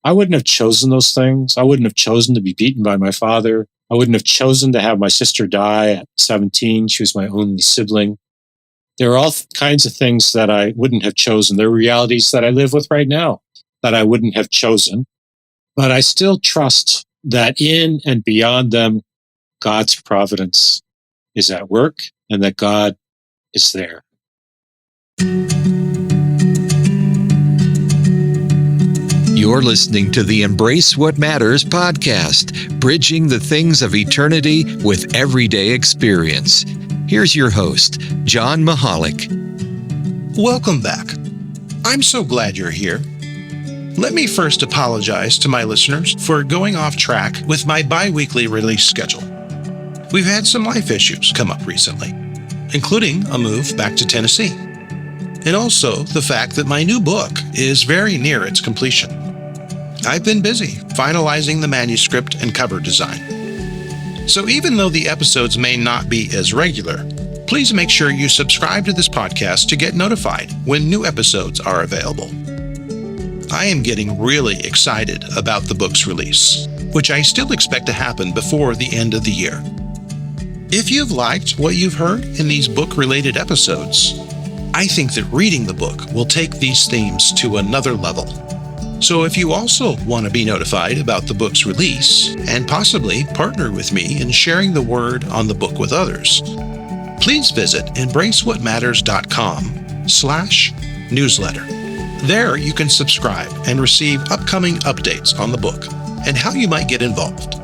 I wouldn't have chosen those things. I wouldn't have chosen to be beaten by my father. I wouldn't have chosen to have my sister die at 17. She was my only sibling. There are all kinds of things that I wouldn't have chosen. There are realities that I live with right now that I wouldn't have chosen. But I still trust that in and beyond them, God's providence is at work and that God is there. You're listening to the Embrace What Matters podcast, bridging the things of eternity with everyday experience. Here's your host, John Mahalik. Welcome back. I'm so glad you're here. Let me first apologize to my listeners for going off track with my bi-weekly release schedule. We've had some life issues come up recently, including a move back to Tennessee, and also the fact that my new book is very near its completion. I've been busy finalizing the manuscript and cover design. So even though the episodes may not be as regular, please make sure you subscribe to this podcast to get notified when new episodes are available. I am getting really excited about the book's release, which I still expect to happen before the end of the year. If you've liked what you've heard in these book-related episodes, I think that reading the book will take these themes to another level. So if you also want to be notified about the book's release and possibly partner with me in sharing the word on the book with others, please visit embracewhatmatters.com/newsletter. There you can subscribe and receive upcoming updates on the book and how you might get involved.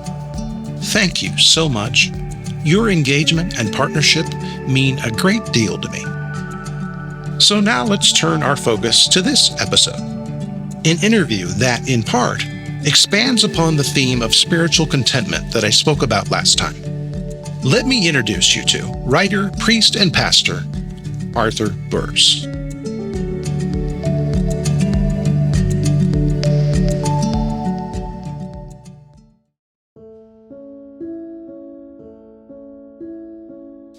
Thank you so much. Your engagement and partnership mean a great deal to me. So now let's turn our focus to this episode, an interview that, in part, expands upon the theme of spiritual contentment that I spoke about last time. Let me introduce you to writer, priest, and pastor, Arthur Burrs.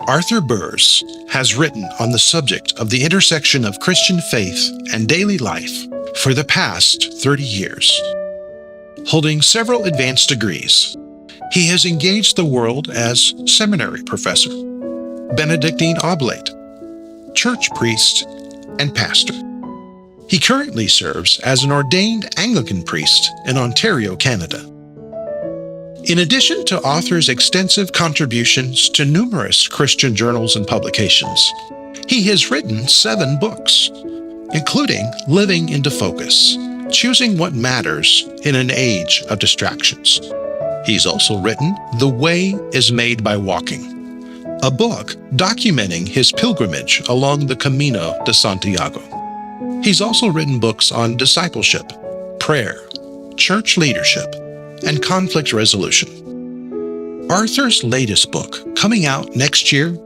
Arthur Burrs has written on the subject of the intersection of Christian faith and daily life for the past 30 years. Holding several advanced degrees, he has engaged the world as seminary professor, Benedictine oblate, church priest, and pastor. He currently serves as an ordained Anglican priest in Ontario, Canada. In addition to Arthur's extensive contributions to numerous Christian journals and publications, he has written 7 books, including Living into Focus, Choosing What Matters in an Age of Distractions. He's also written The Way is Made by Walking, a book documenting his pilgrimage along the Camino de Santiago. He's also written books on discipleship, prayer, church leadership, and conflict resolution. Arthur's latest book, coming out next year,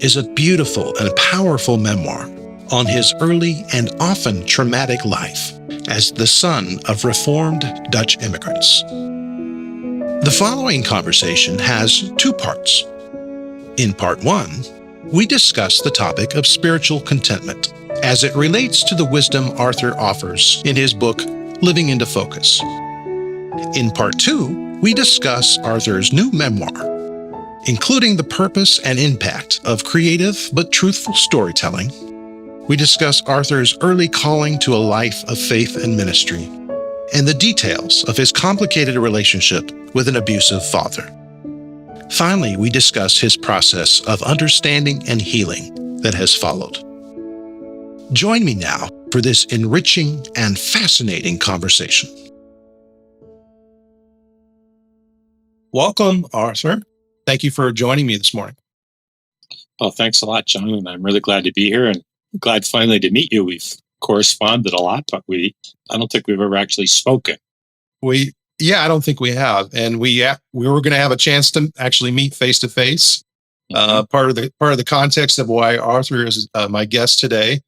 is a beautiful and powerful memoir on his early and often traumatic life as the son of Reformed Dutch immigrants. The following conversation has 2 parts. In part 1, we discuss the topic of spiritual contentment as it relates to the wisdom Arthur offers in his book, Living into Focus. In part 2, we discuss Arthur's new memoir, including the purpose and impact of creative but truthful storytelling. We discuss Arthur's early calling to a life of faith and ministry, and the details of his complicated relationship with an abusive father. Finally, we discuss his process of understanding and healing that has followed. Join me now for this enriching and fascinating conversation. Welcome, Arthur. Thank you for joining me this morning. Oh, thanks a lot, John. And I'm really glad to be here and glad finally to meet you. We've corresponded a lot, but I don't think we've ever actually spoken. I don't think we have. And we were going to have a chance to actually meet face to face. Part of the context of why Arthur is my guest today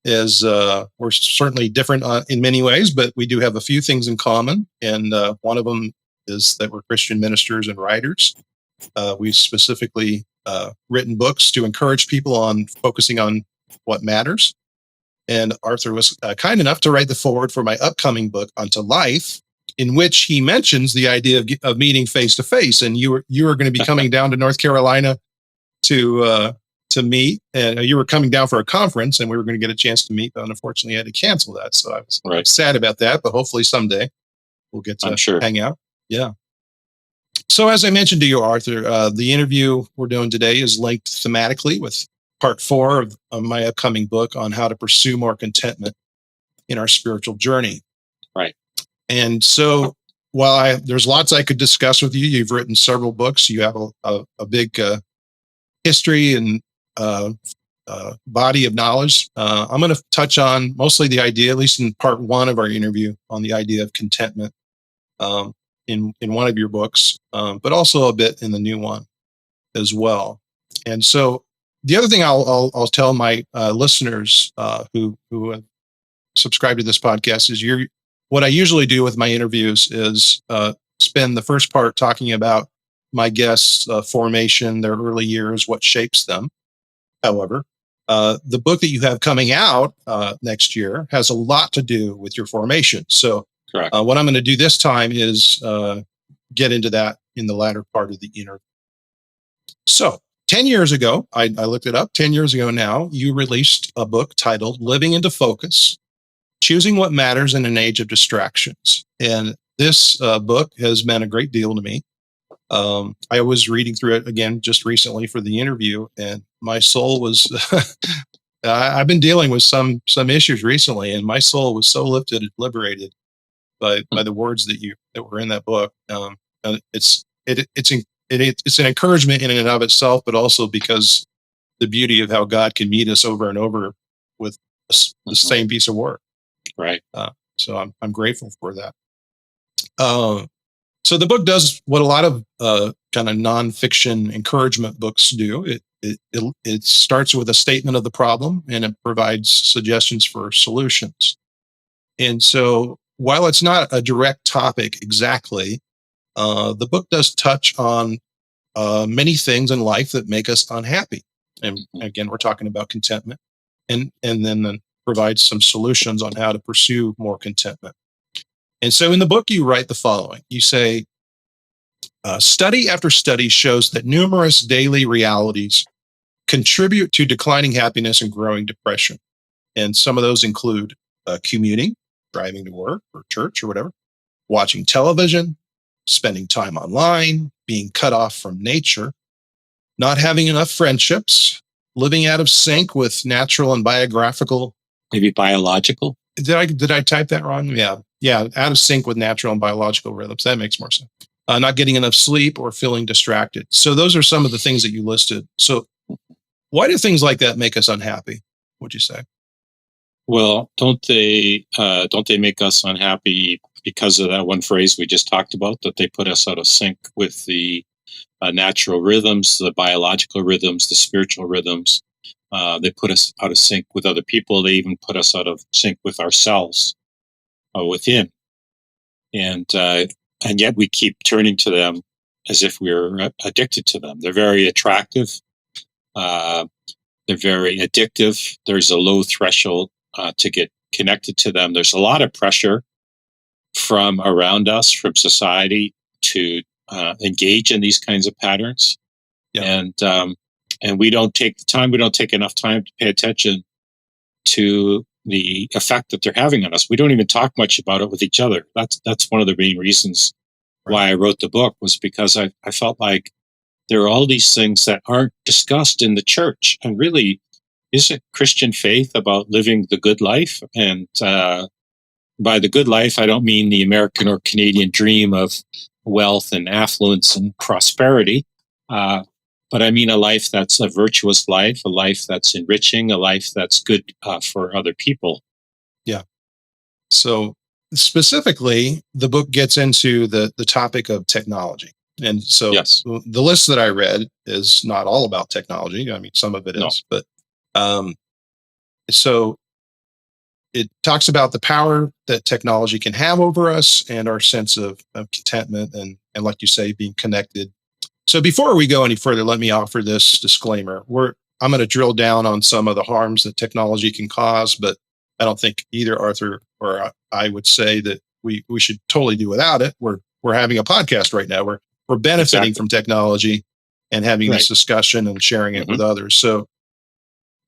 is we're certainly different in many ways, but we do have a few things in common. And one of them is that we're Christian ministers and writers. We've specifically written books to encourage people on focusing on what matters. And Arthur was kind enough to write the foreword for my upcoming book, Unto Life, in which he mentions the idea of meeting face to face. And you were going to be coming down to North Carolina to meet, and you were coming down for a conference, and we were going to get a chance to meet, but unfortunately I had to cancel that. So I was sad about that, but hopefully someday we'll get to hang out. Yeah. So as I mentioned to you, Arthur, the interview we're doing today is linked thematically with part 4 of my upcoming book on how to pursue more contentment in our spiritual journey. Right. And so while there's lots I could discuss with you, you've written several books, you have a big history and body of knowledge. I'm going to touch on mostly the idea, at least in part 1 of our interview, on the idea of contentment in one of your books, but also a bit in the new one as well. And so the other thing I'll tell my listeners who have subscribed to this podcast is what I usually do with my interviews is spend the first part talking about my guests' formation, their early years, what shapes them. However, the book that you have coming out next year has a lot to do with your formation. So what I'm going to do this time is get into that in the latter part of the interview. So 10 years ago, I looked it up, 10 years ago now, you released a book titled Living into Focus, Choosing What Matters in an Age of Distractions. And this book has meant a great deal to me. I was reading through it again just recently for the interview, and my soul was, I've been dealing with some issues recently, and my soul was so lifted and liberated by the words that were in that book. It's an encouragement in and of itself, but also because the beauty of how God can meet us over and over with the same piece of work. Right. So I'm grateful for that. So the book does what a lot of kind of nonfiction encouragement books do. It starts with a statement of the problem, and it provides suggestions for solutions. And so while it's not a direct topic exactly, the book does touch on many things in life that make us unhappy. And again, we're talking about contentment, and then provides some solutions on how to pursue more contentment. And so in the book, you write the following. You say, study after study shows that numerous daily realities contribute to declining happiness and growing depression. And some of those include commuting, driving to work or church or whatever, watching television, spending time online, being cut off from nature, not having enough friendships, living out of sync with natural and biographical. Maybe biological. Did I type that wrong? Yeah, out of sync with natural and biological rhythms. That makes more sense. Not getting enough sleep or feeling distracted. So those are some of the things that you listed. So why do things like that make us unhappy, would you say? Well, don't they make us unhappy because of that one phrase we just talked about, that they put us out of sync with the natural rhythms, the biological rhythms, the spiritual rhythms. They put us out of sync with other people. They even put us out of sync with ourselves within. And yet we keep turning to them as if we're addicted to them. They're very attractive. They're very addictive. There's a low threshold to get connected to them. There's a lot of pressure from around us, from society, to engage in these kinds of patterns. Yeah. And we don't take the time. We don't take enough time to pay attention to the effect that they're having on us. We don't even talk much about it with each other. That's one of the main reasons why I wrote the book, was because I felt like there are all these things that aren't discussed in the church. And really, isn't Christian faith about living the good life? And by the good life, I don't mean the American or Canadian dream of wealth and affluence and prosperity. But I mean a life that's a virtuous life, a life that's enriching, a life that's good for other people. Yeah. So specifically, the book gets into the topic of technology. And so the list that I read is not all about technology. I mean, some of it is, but so it talks about the power that technology can have over us and our sense of contentment and like you say, being connected. So before we go any further, let me offer this disclaimer. I'm going to drill down on some of the harms that technology can cause, but I don't think either Arthur or I would say that we should totally do without it. We're having a podcast right now. We're benefiting from technology and having this discussion and sharing it with others. So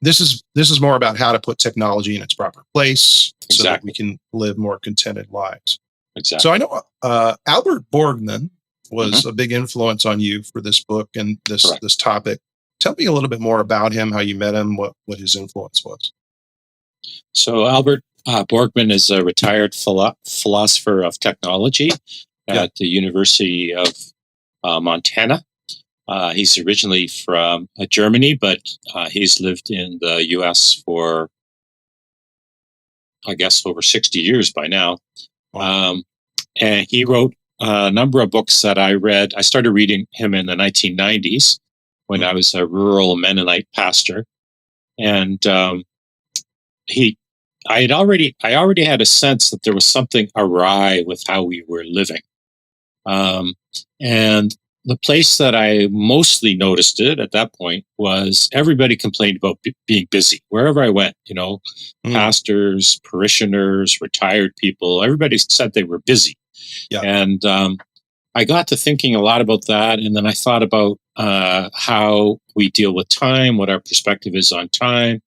this is more about how to put technology in its proper place so that we can live more contented lives. Exactly. So I know Albert Borgman was a big influence on you for this book and this topic. Tell me a little bit more about him, how you met him, what his influence was. So Albert Borgman is a retired philosopher of technology at the University of Montana. He's originally from Germany, but he's lived in the U.S. for, I guess, over 60 years by now. Wow. And he wrote a number of books that I read. I started reading him in the 1990s when I was a rural Mennonite pastor. And I already had a sense that there was something awry with how we were living. And the place that I mostly noticed it at that point was everybody complained about being busy. Wherever I went, pastors, parishioners, retired people, everybody said they were busy. Yeah. And I got to thinking a lot about that. And then I thought about how we deal with time, what our perspective is on time.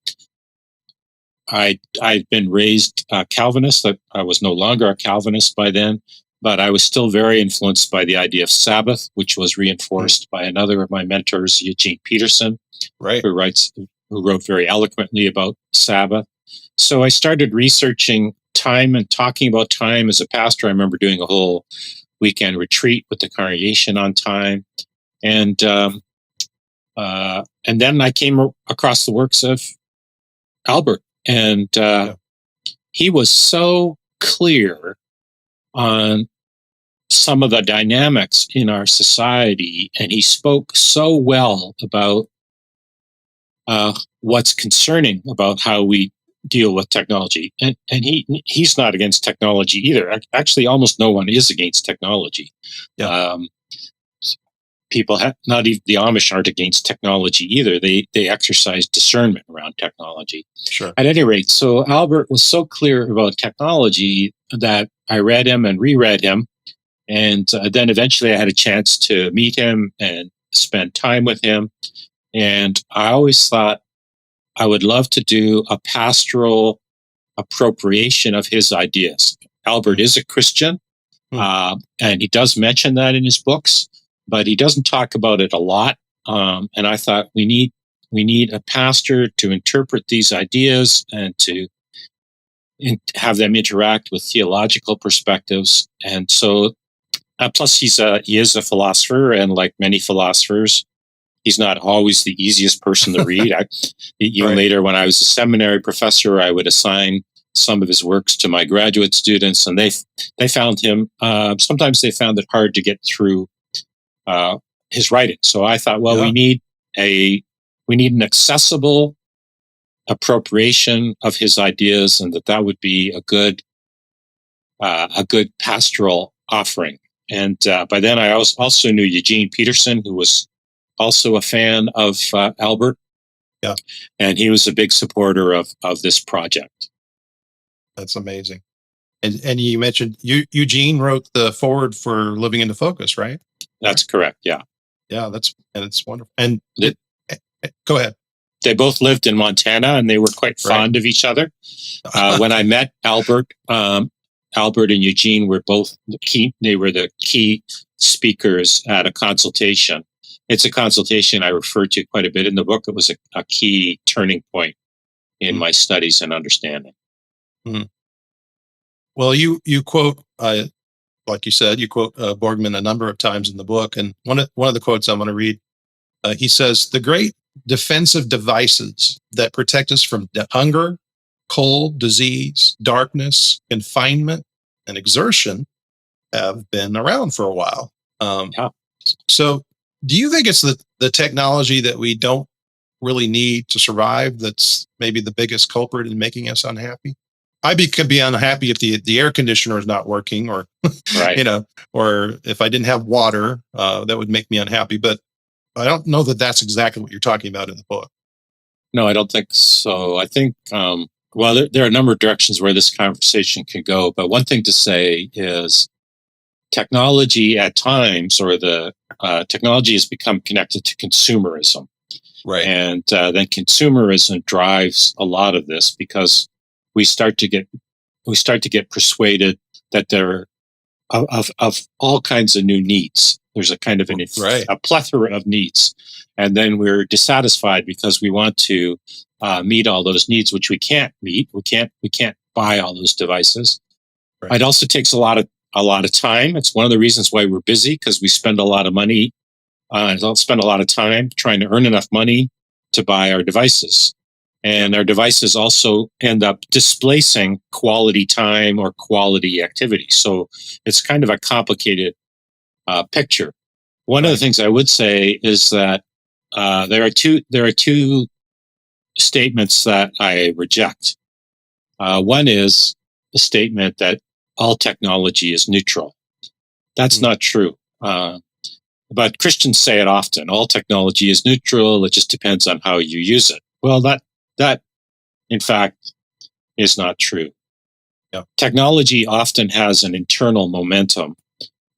I'd been raised Calvinist. I was no longer a Calvinist by then, but I was still very influenced by the idea of Sabbath, which was reinforced by another of my mentors, Eugene Peterson, who wrote very eloquently about Sabbath. So I started researching time and talking about time as a pastor. I remember doing a whole weekend retreat with the congregation on time, and then I came across the works of Albert. And he was so clear on some of the dynamics in our society, and he spoke so well about what's concerning about how we deal with technology. And he's not against technology either. Actually, almost no one is against technology. Yeah. People not even the Amish aren't against technology either. They exercise discernment around technology. Sure. At any rate, so Albert was so clear about technology that I read him and reread him, and then eventually I had a chance to meet him and spend time with him. And I always thought I would love to do a pastoral appropriation of his ideas. Albert is a Christian, and he does mention that in his books, but he doesn't talk about it a lot. And I thought we need a pastor to interpret these ideas and to have them interact with theological perspectives. And so, plus he is a philosopher, and like many philosophers, he's not always the easiest person to read. Even later, when I was a seminary professor, I would assign some of his works to my graduate students, and they found him. Sometimes they found it hard to get through his writing. So I thought, well, we need an accessible appropriation of his ideas, and that would be a good pastoral offering. And by then, I also knew Eugene Peterson, who was also a fan of Albert. Yeah, and he was a big supporter of this project. That's amazing. And you mentioned Eugene wrote the foreword for Living into Focus, right? That's correct. Yeah. Yeah, it's wonderful. And go ahead. They both lived in Montana, and they were quite fond of each other. When I met Albert, Albert and Eugene were both they were the key speakers at a consultation. It's a consultation I refer to quite a bit in the book. It was a key turning point in my studies and understanding. Mm-hmm. Well, you quote, like you said, you quote Borgman a number of times in the book, and one of the quotes I'm going to read, he says, "The great defensive devices that protect us from hunger, cold, disease, darkness, confinement, and exertion have been around for a while." So do you think it's the technology that we don't really need to survive that's maybe the biggest culprit in making us unhappy? I could be unhappy if the air conditioner is not working, or or if I didn't have water, that would make me unhappy. But I don't know that that's exactly what you're talking about in the book. No, I don't think so. I think Well, there are a number of directions where this conversation can go, but one thing to say is technology at times, or the technology has become connected to consumerism. Right. And then consumerism drives a lot of this, because we start to get persuaded that there are of all kinds of new needs. There's a kind of a plethora of needs, and then we're dissatisfied because we want to meet all those needs, which we can't meet. We can't buy all those devices. Right. It also takes a lot of time. It's one of the reasons why we're busy, because we spend a lot of money. Don't spend a lot of time trying to earn enough money to buy our devices. And our devices also end up displacing quality time or quality activity. So it's kind of a complicated picture. One of the things I would say is that there are two statements that I reject. One is the statement that all technology is neutral. That's not true. But Christians say it often. All technology is neutral. It just depends on how you use it. Well, that in fact is not true. Yeah. Technology often has an internal momentum,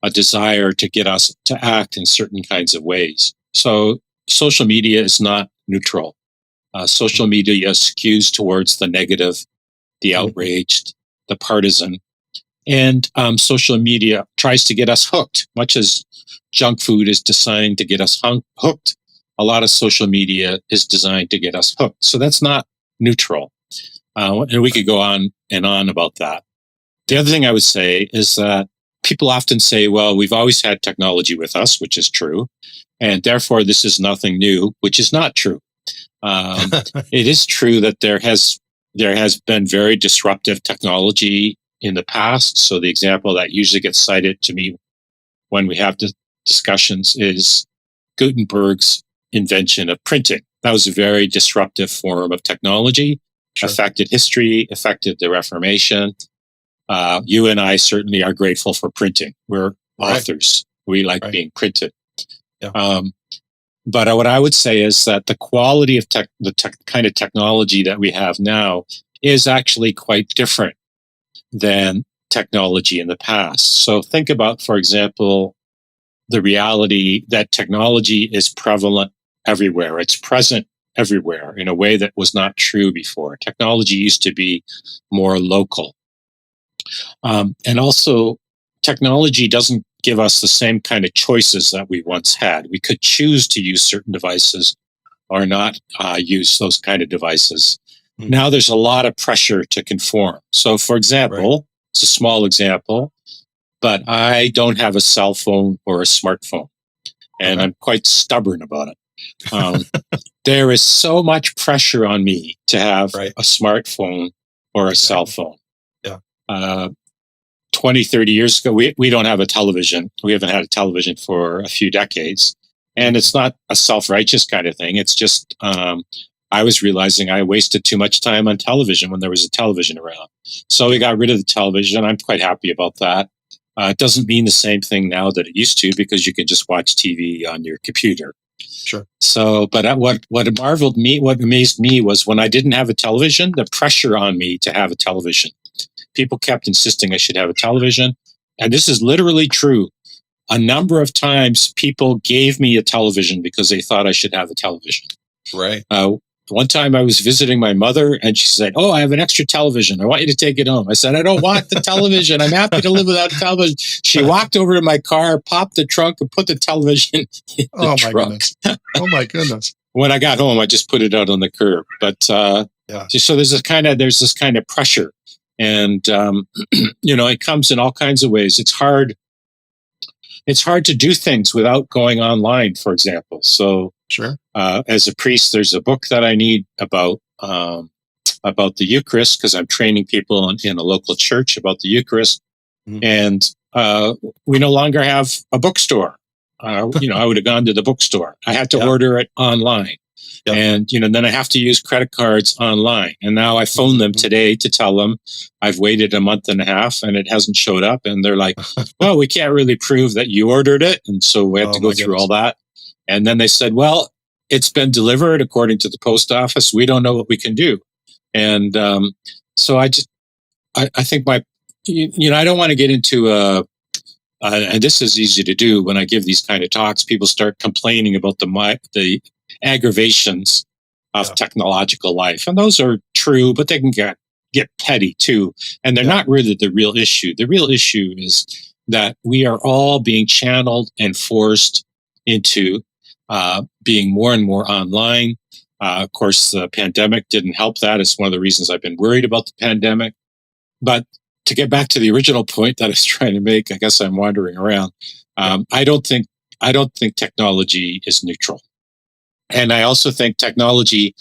a desire to get us to act in certain kinds of ways. So social media is not neutral. Social media skews towards the negative, the outraged, the partisan. And social media tries to get us hooked, much as junk food is designed to get us hooked. A lot of social media is designed to get us hooked. So that's not neutral. And we could go on and on about that. The other thing I would say is that people often say, well, we've always had technology with us, which is true. And therefore, this is nothing new, which is not true. It is true that there has been very disruptive technology in the past. So the example that usually gets cited to me when we have discussions is Gutenberg's invention of printing. That was a very disruptive form of technology, affected history, affected the Reformation. You and I certainly are grateful for printing. We're authors. We like being printed. Yeah. But what I would say is that the quality of kind of technology that we have now is actually quite different than technology in the past. So think about, for example, the reality that technology is prevalent everywhere. It's present everywhere in a way that was not true before. Technology used to be more local. And also, technology doesn't give us the same kind of choices that we once had. We could choose to use certain devices or not use those kind of devices. Now there's a lot of pressure to conform. So, for example, it's a small example, but I don't have a cell phone or a smartphone, and I'm quite stubborn about it. There is so much pressure on me to have a smartphone or a cell phone. 20, 30 years ago, we don't have a television. We haven't had a television for a few decades. And it's not a self-righteous kind of thing. It's just, I was realizing I wasted too much time on television when there was a television around. So we got rid of the television. I'm quite happy about that. It doesn't mean the same thing now that it used to, because you can just watch TV on your computer. Sure. So, but what amazed me was when I didn't have a television, the pressure on me to have a television. People kept insisting I should have a television. And this is literally true. A number of times people gave me a television because they thought I should have a television. Right. One time I was visiting my mother and she said, "Oh, I have an extra television. I want you to take it home." I said, "I don't want the television. I'm happy to live without a television." She walked over to my car, popped the trunk, and put the television in the trunk. Oh my goodness. When I got home, I just put it out on the curb. But so there's this kind of pressure. And, it comes in all kinds of ways. It's hard to do things without going online, for example. So as a priest, there's a book that I need about the Eucharist, because I'm training people in a local church about the Eucharist. And we no longer have a bookstore. I would have gone to the bookstore. I had to order it online. And, then I have to use credit cards online. And now I phone them today to tell them I've waited a month and a half and it hasn't showed up. And they're like, "Well, we can't really prove that you ordered it." And so we have to go through all that. And then they said, "Well, it's been delivered according to the post office. We don't know what we can do." And so I think I don't want to get into and this is easy to do when I give these kind of talks. People start complaining about the aggravations of technological life, and those are true, but they can get petty too, and they're not really the real issue. The real issue is that we are all being channeled and forced into being more and more online. Of course, the pandemic didn't help that. It's one of the reasons I've been worried about the pandemic. But to get back to the original point that I was trying to make, I guess I'm wandering around. I don't think technology is neutral, and I also think technology.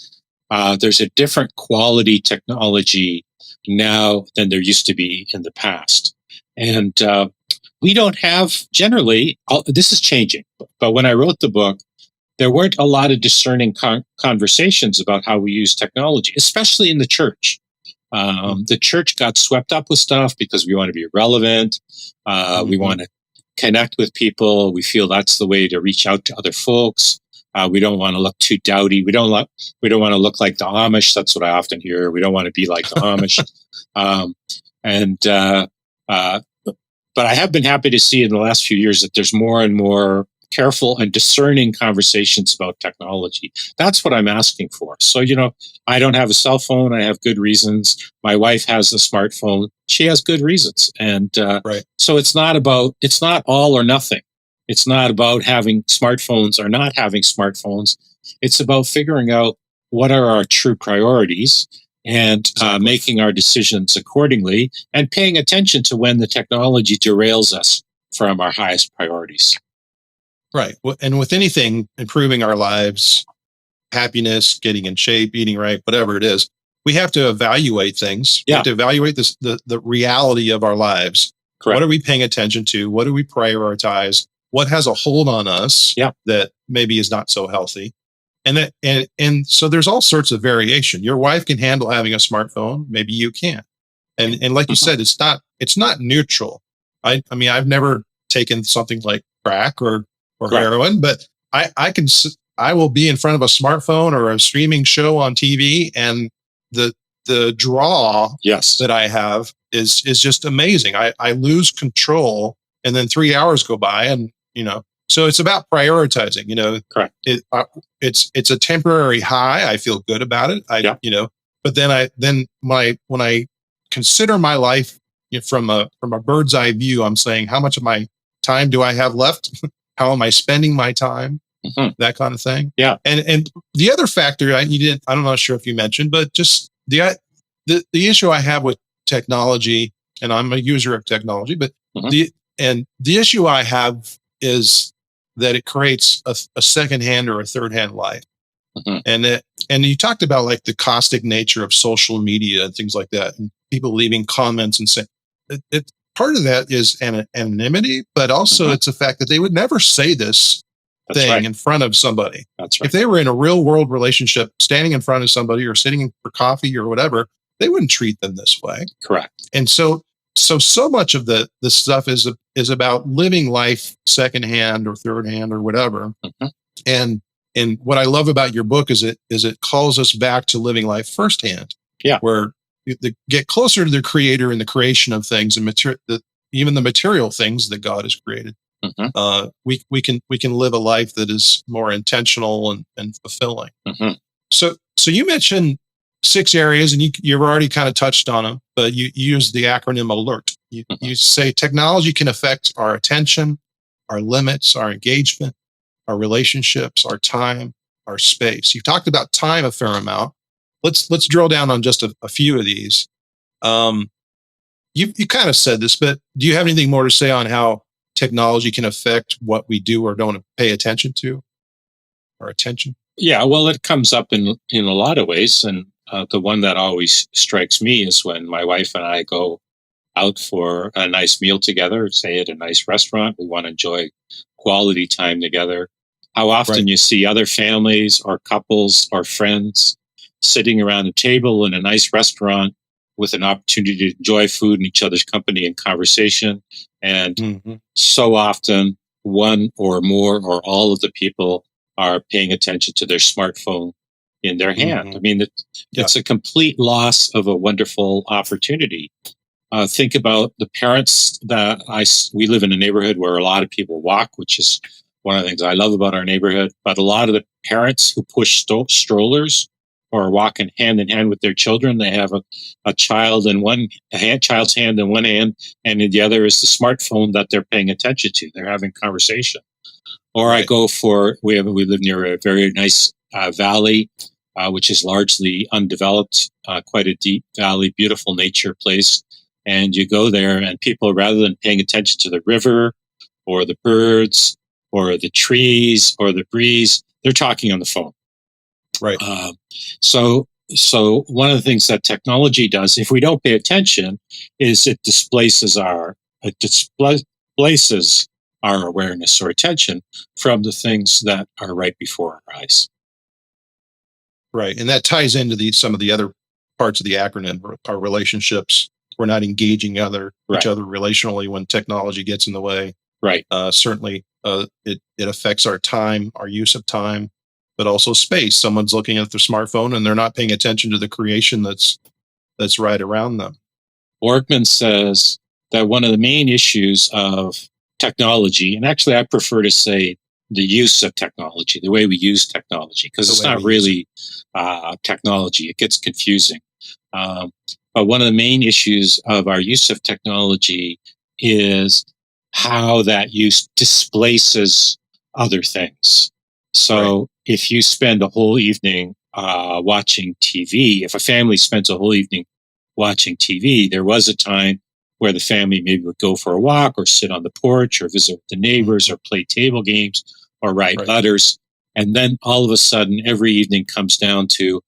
There's a different quality technology now than there used to be in the past, and we don't have generally. This is changing, but when I wrote the book, there weren't a lot of discerning conversations about how we use technology, especially in the church. The church got swept up with stuff because we want to be relevant. We want to connect with people. We feel that's the way to reach out to other folks. We don't want to look too dowdy. We don't want to look like the Amish. That's what I often hear. We don't want to be like the Amish. But I have been happy to see in the last few years that there's more and more careful and discerning conversations about technology. That's what I'm asking for. So, I don't have a cell phone. I have good reasons. My wife has a smartphone. She has good reasons. And so it's not all or nothing. It's not about having smartphones or not having smartphones. It's about figuring out what are our true priorities and making our decisions accordingly and paying attention to when the technology derails us from our highest priorities. Right. And with anything, improving our lives, happiness, getting in shape, eating right, whatever it is, we have to evaluate things. We have to evaluate the reality of our lives. Correct. What are we paying attention to? What do we prioritize? What has a hold on us that maybe is not so healthy? And so there's all sorts of variation. Your wife can handle having a smartphone. Maybe you can't. And like you said, it's not neutral. I mean, I've never taken something like crack or heroin, but I will be in front of a smartphone or a streaming show on TV, and the draw that I have is just amazing. I lose control, and then 3 hours go by, and so it's about prioritizing. Correct. It's a temporary high. I feel good about it. But then when I consider my life from a bird's eye view, I'm saying, how much of my time do I have left? How am I spending my time? That kind of thing. Yeah. And the other factor I'm not sure if you mentioned, but just the issue I have with technology, and I'm a user of technology, but the issue I have is that it creates a secondhand or a third-hand life. And you talked about like the caustic nature of social media and things like that, and people leaving comments and saying part of that is anonymity, but also it's the fact that they would never say this thing in front of somebody. That's right. If they were in a real world relationship, standing in front of somebody or sitting for coffee or whatever, they wouldn't treat them this way. Correct. And so much of the stuff is about living life secondhand or third hand or whatever. And what I love about your book is it calls us back to living life firsthand. Yeah. Where get closer to the creator and the creation of things and even the material things that God has created. We can live a life that is more intentional and fulfilling. So you mentioned 6 areas, and you've already kind of touched on them, but you use the acronym ALERT. You say technology can affect our attention, our limits, our engagement, our relationships, our time, our space. You've talked about time a fair amount. Let's drill down on just a few of these. You kind of said this, but do you have anything more to say on how technology can affect what we do or don't pay attention to? Our attention? Yeah, well, it comes up in a lot of ways, and the one that always strikes me is when my wife and I go out for a nice meal together, say at a nice restaurant. We want to enjoy quality time together. How often you see other families or couples or friends sitting around a table in a nice restaurant with an opportunity to enjoy food and each other's company and conversation. And so often one or more or all of the people are paying attention to their smartphone in their hand. Mhm. I mean, it's a complete loss of a wonderful opportunity. Think about the parents we live in a neighborhood where a lot of people walk, which is one of the things I love about our neighborhood. But a lot of the parents who push strollers or are walking hand in hand with their children, they have a child's hand in one hand, and in the other is the smartphone that they're paying attention to. They're having conversation. Or I Right. go for we live near a very nice valley, which is largely undeveloped, quite a deep valley, beautiful nature place. And you go there, and people, rather than paying attention to the river or the birds or the trees or the breeze, they're talking on the phone. Right. So one of the things that technology does, if we don't pay attention, is it displaces our awareness or attention from the things that are right before our eyes. Right. And that ties into some of the other parts of the acronym, our relationships. We're not engaging each other relationally when technology gets in the way. Right. Certainly, it affects our time, our use of time, but also space. Someone's looking at their smartphone and they're not paying attention to the creation that's right around them. Borgman says that one of the main issues of technology, and actually I prefer to say the use of technology, the way we use technology, because it's not really technology. It gets confusing. But one of the main issues of our use of technology is how that use displaces other things. So if you spend a whole evening watching TV, if a family spends a whole evening watching TV, there was a time where the family maybe would go for a walk or sit on the porch or visit with the neighbors or play table games or write letters. And then all of a sudden, every evening comes down to,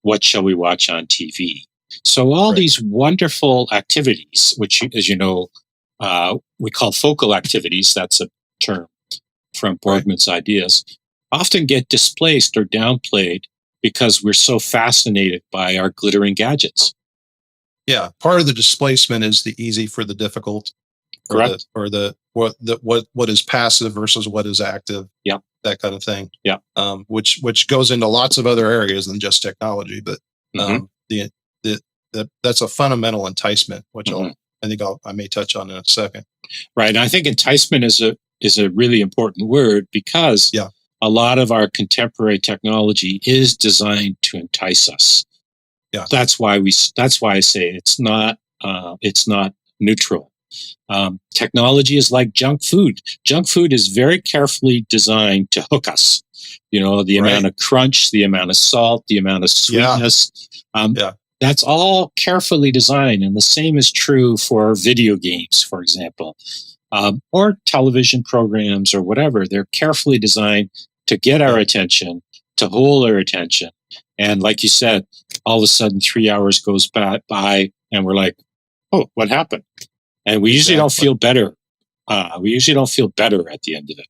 what shall we watch on TV? So all these wonderful activities, which, as you know, we call focal activities, that's a term from Borgman's ideas, often get displaced or downplayed because we're so fascinated by our glittering gadgets. Yeah, part of the displacement is the easy for the difficult, correct? What is passive versus what is active. Yeah, that kind of thing. Yeah, which goes into lots of other areas than just technology, but that's a fundamental enticement, which I may touch on in a second. Right, and I think enticement is a really important word because a lot of our contemporary technology is designed to entice us. Yeah, that's why I say it's not neutral. Technology is like junk food. Junk food is very carefully designed to hook us. You know, the amount of crunch, the amount of salt, the amount of sweetness. That's all carefully designed. And the same is true for video games, for example, or television programs or whatever. They're carefully designed to get our attention, to hold our attention. And like you said, all of a sudden 3 hours goes by and we're like, oh, what happened? And we usually don't feel better. We usually don't feel better at the end of it.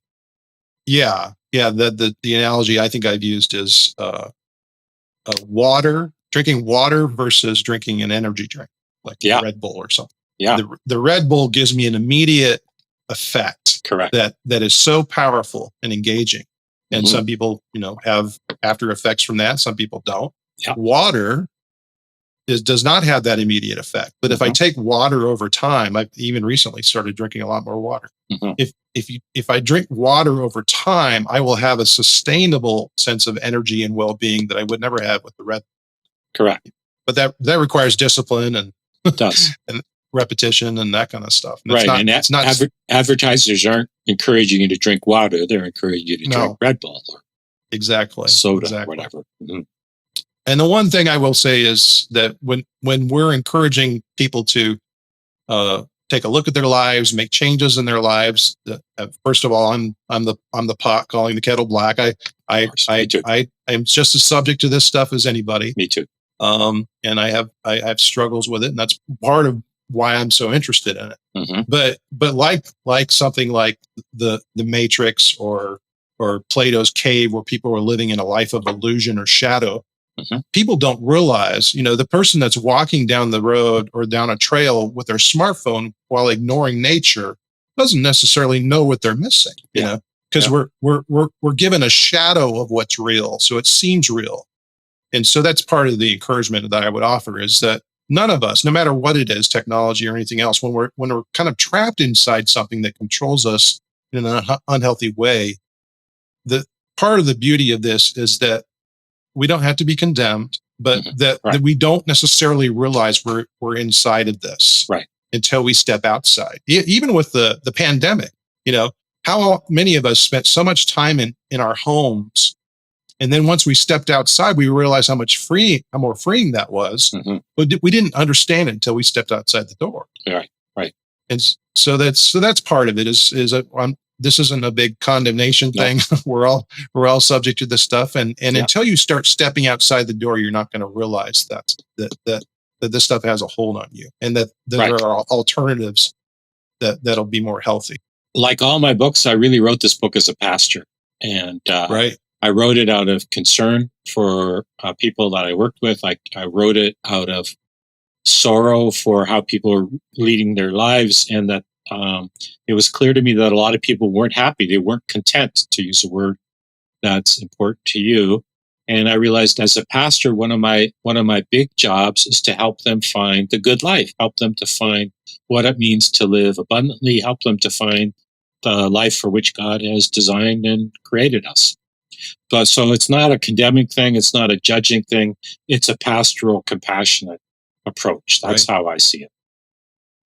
Yeah. The analogy I think I've used is drinking water versus drinking an energy drink, like Red Bull or something. Yeah. The Red Bull gives me an immediate effect. Correct. That is so powerful and engaging. And some people, have after effects from that. Some people don't. Yeah. Water does not have that immediate effect. But if I take water over time, I've even recently started drinking a lot more water. If I drink water over time, I will have a sustainable sense of energy and well-being that I would never have with the Red Bull. Correct. But that requires discipline and it does. and repetition and that kind of stuff. And it's not advertisers aren't encouraging you to drink water; they're encouraging you to drink Red Bull or soda, or whatever. And the one thing I will say is that when we're encouraging people to take a look at their lives, make changes in their lives, first of all, I'm the pot calling the kettle black. I am just as subject to this stuff as anybody. Me too. And I have struggles with it, and that's part of why I'm so interested in it. But like something like the Matrix or Plato's cave, where people were living in a life of illusion or shadow, people don't realize, the person that's walking down the road or down a trail with their smartphone while ignoring nature doesn't necessarily know what they're missing, because we're given a shadow of what's real, so it seems real. And so that's part of the encouragement that I would offer, is that none of us, no matter what it is, technology or anything else, when we're kind of trapped inside something that controls us in an unhealthy way, the part of the beauty of this is that we don't have to be condemned, but that we don't necessarily realize we're inside of this until we step outside. Even with the pandemic, how many of us spent so much time in our homes, and then once we stepped outside, we realized how more freeing that was. But we didn't understand it until we stepped outside the door. Right. And so that's part of it. This isn't a big condemnation thing. We're all subject to this stuff, and until you start stepping outside the door, you're not going to realize that this stuff has a hold on you, and that there are alternatives that'll be more healthy. Like all my books, I really wrote this book as a pastor, and I wrote it out of concern for people that I worked with. I wrote it out of sorrow for how people are leading their lives, and that it was clear to me that a lot of people weren't happy. They weren't content, to use a word that's important to you. And I realized as a pastor, one of my big jobs is to help them find the good life, help them to find what it means to live abundantly, help them to find the life for which God has designed and created us. So it's not a condemning thing. It's not a judging thing. It's a pastoral, compassionate approach. That's how I see it.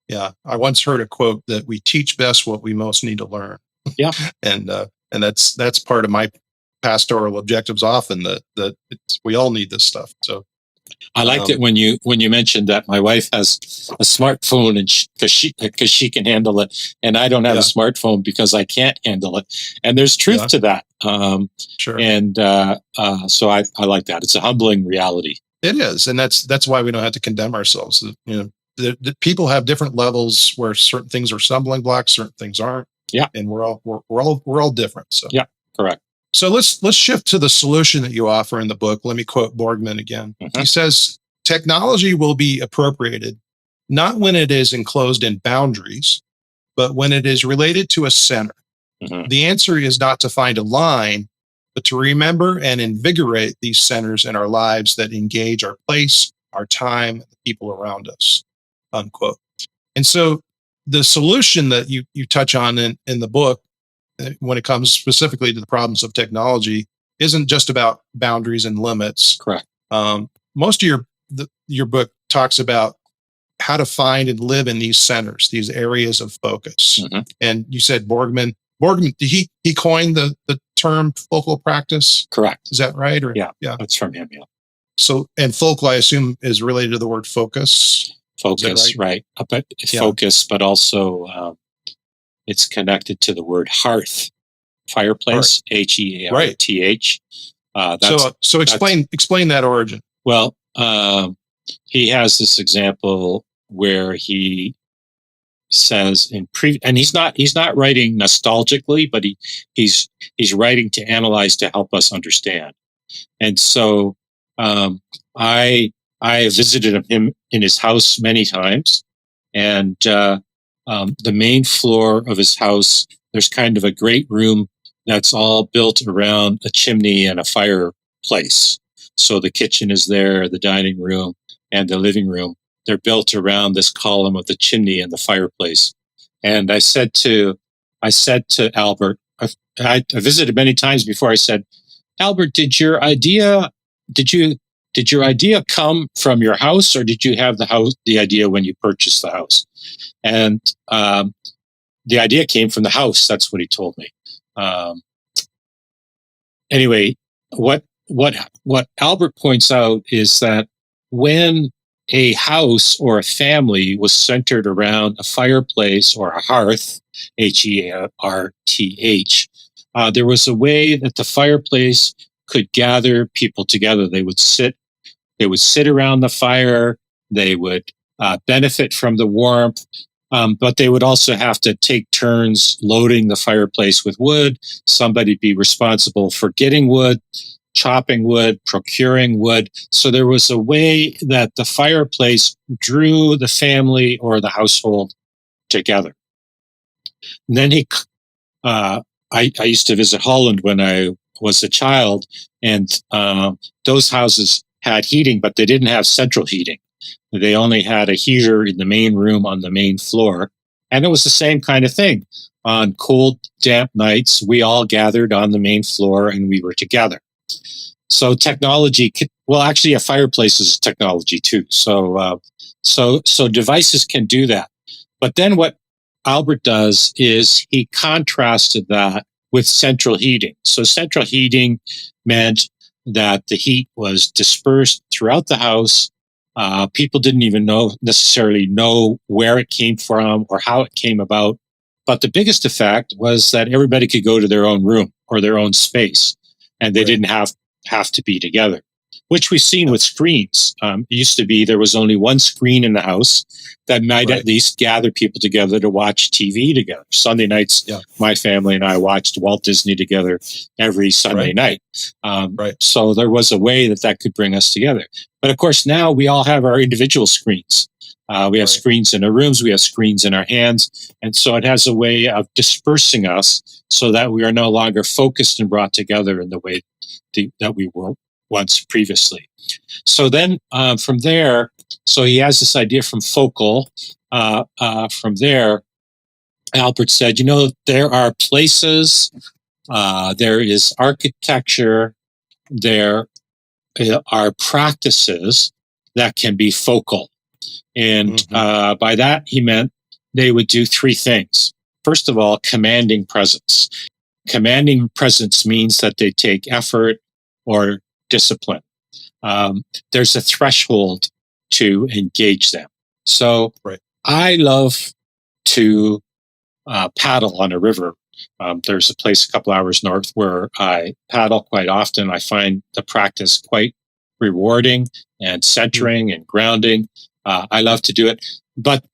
Yeah. I once heard a quote that we teach best what we most need to learn. Yeah. and that's part of my pastoral objectives often, that we all need this stuff. So I liked it when you mentioned that my wife has a smartphone, and because she can handle it, and I don't have a smartphone because I can't handle it. And there's truth to that. Sure. And so I like that. It's a humbling reality. It is, and that's why we don't have to condemn ourselves. The people have different levels where certain things are stumbling blocks, certain things aren't. Yeah, and we're all different. So yeah, correct. So let's shift to the solution that you offer in the book. Let me quote Borgman again. He says, "Technology will be appropriated not when it is enclosed in boundaries, but when it is related to a center. The answer is not to find a line, but to remember and invigorate these centers in our lives that engage our place, our time, the people around us." Unquote. And so the solution that you touch on in the book, when it comes specifically to the problems of technology, isn't just about boundaries and limits. Correct. Most of your book talks about how to find and live in these centers, these areas of focus. And you said Borgman, he coined the term focal practice? Correct. Is that right? Or yeah, that's from him. Yeah. So, and focal, I assume, is related to the word focus. Focus, right? But focus, but also it's connected to the word hearth, fireplace, HEARTH. So explain that origin. Well, he has this example where he says and he's not writing nostalgically, but he's writing to analyze, to help us understand. And so I visited him in his house many times, and the main floor of his house, there's kind of a great room that's all built around a chimney and a fireplace. So the kitchen is there, the dining room, and the living room. They're built around this column of the chimney and the fireplace. And I said to Albert, I visited many times before. I said, Albert, did your idea come from your house, or did you have the idea when you purchased the house? And the idea came from the house. That's what he told me. Anyway, what Albert points out is that when a house or a family was centered around a fireplace or a hearth, HEARTH, there was a way that the fireplace could gather people together. They would sit around the fire. They would benefit from the warmth, but they would also have to take turns loading the fireplace with wood. Somebody be responsible for getting wood, chopping wood, procuring wood. So there was a way that the fireplace drew the family or the household together. And then I used to visit Holland when I was a child, and those houses had heating, but they didn't have central heating. They only had a heater in the main room on the main floor. And it was the same kind of thing. On cold, damp nights, we all gathered on the main floor and we were together. So technology, actually a fireplace is technology too. So devices can do that. But then what Albert does is he contrasted that with central heating. So central heating meant that the heat was dispersed throughout the house. People didn't even necessarily know where it came from or how it came about. But the biggest effect was that everybody could go to their own room or their own space, and they didn't have to be together, which we've seen with screens. It used to be there was only one screen in the house that might at least gather people together to watch TV together. Sunday nights, my family and I watched Walt Disney together every Sunday night. So there was a way that could bring us together. But of course, now we all have our individual screens. We have screens in our rooms, we have screens in our hands. And so it has a way of dispersing us so that we are no longer focused and brought together in the way that we were once previously. So then from there, so he has this idea from focal. From there, Albert said, there are places, there is architecture, there are practices that can be focal. And by that, he meant they would do three things. First of all, commanding presence. Commanding presence means that they take effort or discipline. There's a threshold to engage them. So I love to paddle on a river. There's a place a couple hours north where I paddle quite often. I find the practice quite rewarding and centering and grounding. I love to do it, but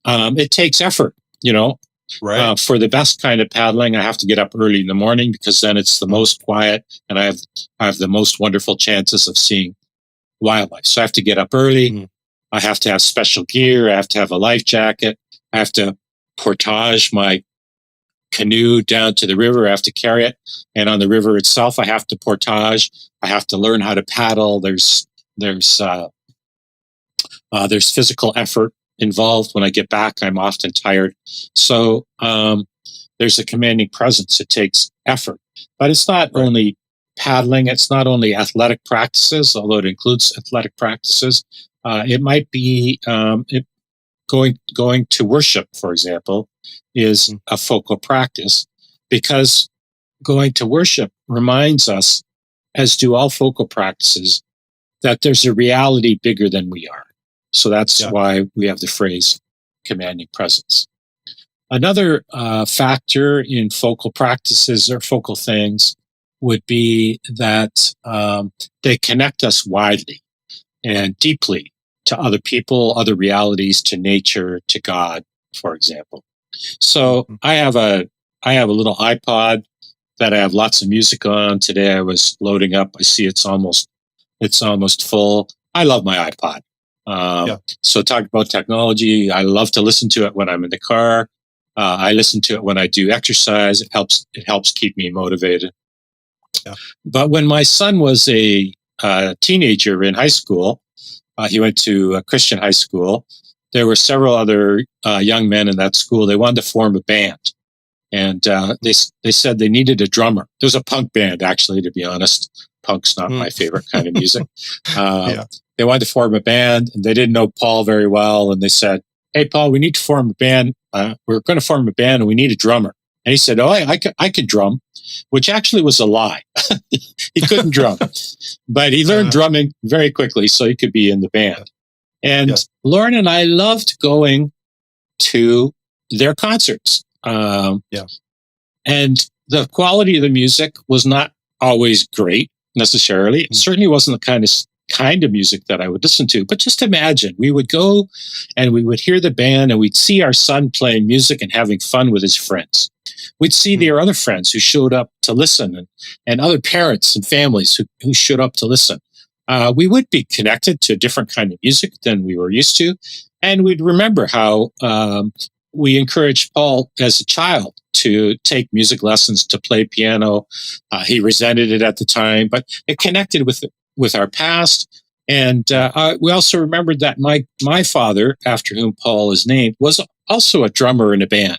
it takes effort, for the best kind of paddling, I have to get up early in the morning because then it's the most quiet and I have the most wonderful chances of seeing wildlife. So I have to get up early. I have to have special gear. I have to have a life jacket. I have to portage my canoe down to the river. I have to carry it. And on the river itself, I have to portage. I have to learn how to paddle. There's physical effort involved. When I get back, I'm often tired. So there's a commanding presence. It takes effort. But it's not only paddling. It's not only athletic practices, although it includes athletic practices. It might be going to worship, for example, is a focal practice, because going to worship reminds us, as do all focal practices, that there's a reality bigger than we are. So that's why we have the phrase commanding presence. Another factor in focal practices or focal things would be that they connect us widely and deeply to other people, other realities, to nature, to God, for example. So I have a little iPod that I have lots of music on. Today I was loading up. I see it's almost full. I love my iPod. So talk about technology. I love to listen to it when I'm in the car. I listen to it when I do exercise. It helps keep me motivated. But when my son was a teenager in high school, he went to a Christian high school. There were several other young men in that school. They wanted to form a band. And they said they needed a drummer. It was a punk band, actually, to be honest. Punk's not my favorite kind of music. They wanted to form a band, and they didn't know Paul very well. And they said, "Hey, Paul, we need to form a band. We're going to form a band, and we need a drummer." And he said, "Oh, I could drum," which actually was a lie. He couldn't drum, but he learned drumming very quickly, so he could be in the band. And Lauren and I loved going to their concerts. And the quality of the music was not always great necessarily. It certainly wasn't the kind of music that I would listen to. But just imagine, we would go and we would hear the band and we'd see our son playing music and having fun with his friends. We'd see their other friends who showed up to listen, and other parents and families who showed up to listen. We would be connected to a different kind of music than we were used to. And we'd remember how we encouraged Paul as a child to take music lessons, to play piano. He resented it at the time, but it connected with our past. And we also remembered that my father, after whom Paul is named, was also a drummer in a band.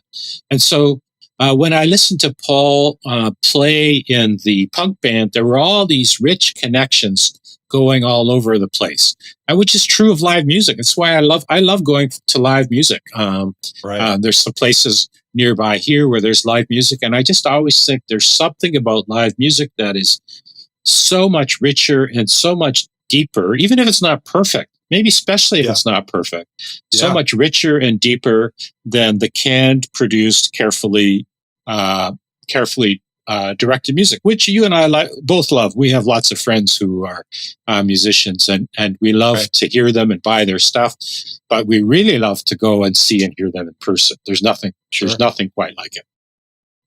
And so when I listened to Paul play in the punk band, there were all these rich connections going all over the place, which is true of live music. That's why I love going to live music. There's some places nearby here where there's live music, and I just always think there's something about live music that is so much richer and so much deeper, even if it's not perfect. Maybe especially if it's not perfect, so much richer and deeper than the canned, produced, carefully directed music, which you and I both love. We have lots of friends who are musicians, and we love to hear them and buy their stuff, but we really love to go and see and hear them in person. There's nothing quite like it.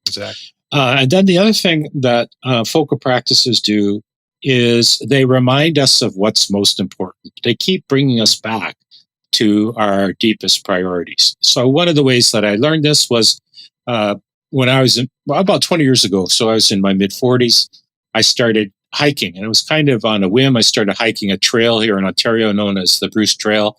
Exactly. And then the other thing that focal practices do is they remind us of what's most important. They keep bringing us back to our deepest priorities. So one of the ways that I learned this was when I was about 20 years ago. So I was in my mid-40s. I started hiking, and it was kind of on a whim. I started hiking a trail here in Ontario known as the Bruce Trail.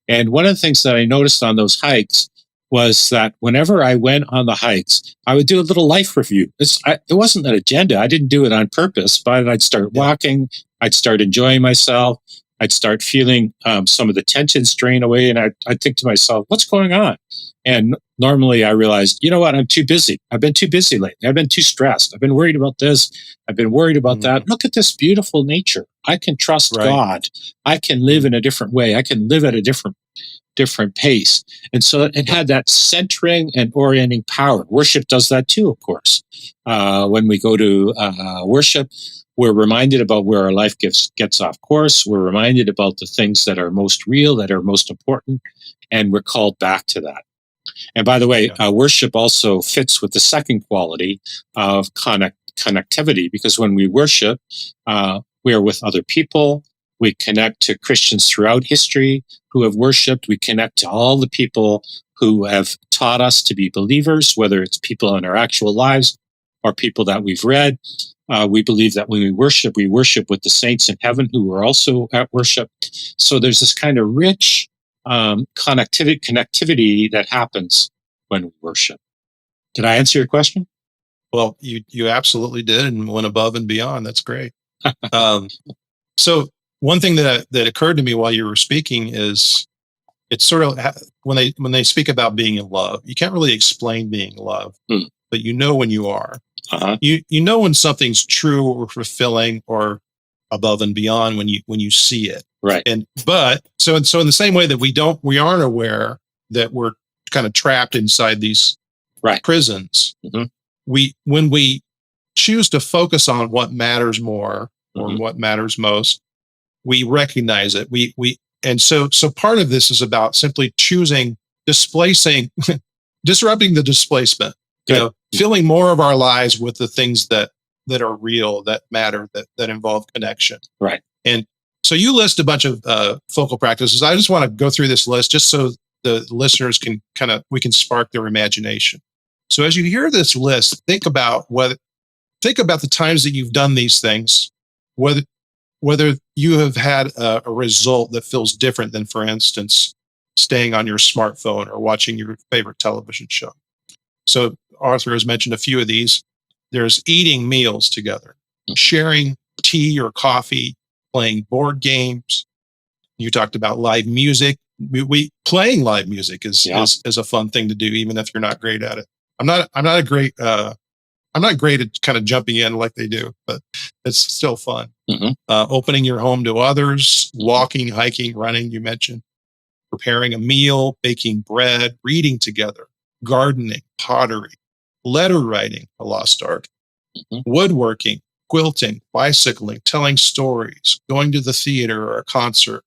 And one of the things that I noticed on those hikes was that whenever I went on the hikes, I would do a little life review. It wasn't an agenda. I didn't do it on purpose, but I'd start walking. I'd start enjoying myself. I'd start feeling some of the tension strain away. And I'd think to myself, what's going on? And normally I realized, you know what? I'm too busy. I've been too busy lately. I've been too stressed. I've been worried about this. I've been worried about that. Look at this beautiful nature. I can trust God. I can live in a different way. I can live at a different pace. And so it had that centering and orienting power. Worship does that too, of course. When we go to worship, we're reminded about where our life gets off course. We're reminded about the things that are most real, that are most important, and we're called back to that. And by the way, worship also fits with the second quality of connectivity, because when we worship, we are with other people. We connect to Christians throughout history who have worshiped. We connect to all the people who have taught us to be believers, whether it's people in our actual lives or people that we've read. We believe that when we worship with the saints in heaven who are also at worship. So there's this kind of rich connectivity that happens when we worship. Did I answer your question? Well, you absolutely did, and went above and beyond. That's great. So one thing that occurred to me while you were speaking is it's sort of when they speak about being in love, you can't really explain being in love, but you know when you are. You know when something's true or fulfilling or above and beyond when you see it. Right. But so in the same way that we aren't aware that we're kind of trapped inside these prisons. When we choose to focus on what matters more or what matters most, we recognize it. And so part of this is about simply disrupting the displacement. Filling more of our lives with the things that are real, that matter, that involve connection. Right. And so you list a bunch of focal practices. I just want to go through this list just so the listeners can we can spark their imagination. So as you hear this list, think about the times that you've done these things, whether you have had a result that feels different than, for instance, staying on your smartphone or watching your favorite television show. So Arthur has mentioned a few of these. There's eating meals together, sharing tea or coffee, playing board games. You talked about live music. Playing live music is a fun thing to do, even if you're not great at it. I'm not great at kind of jumping in like they do, but it's still fun. Opening your home to others, walking, hiking, running, you mentioned, preparing a meal, baking bread, reading together, gardening, pottery, letter writing, a lost art, woodworking, quilting, bicycling, telling stories, going to the theater or a concert,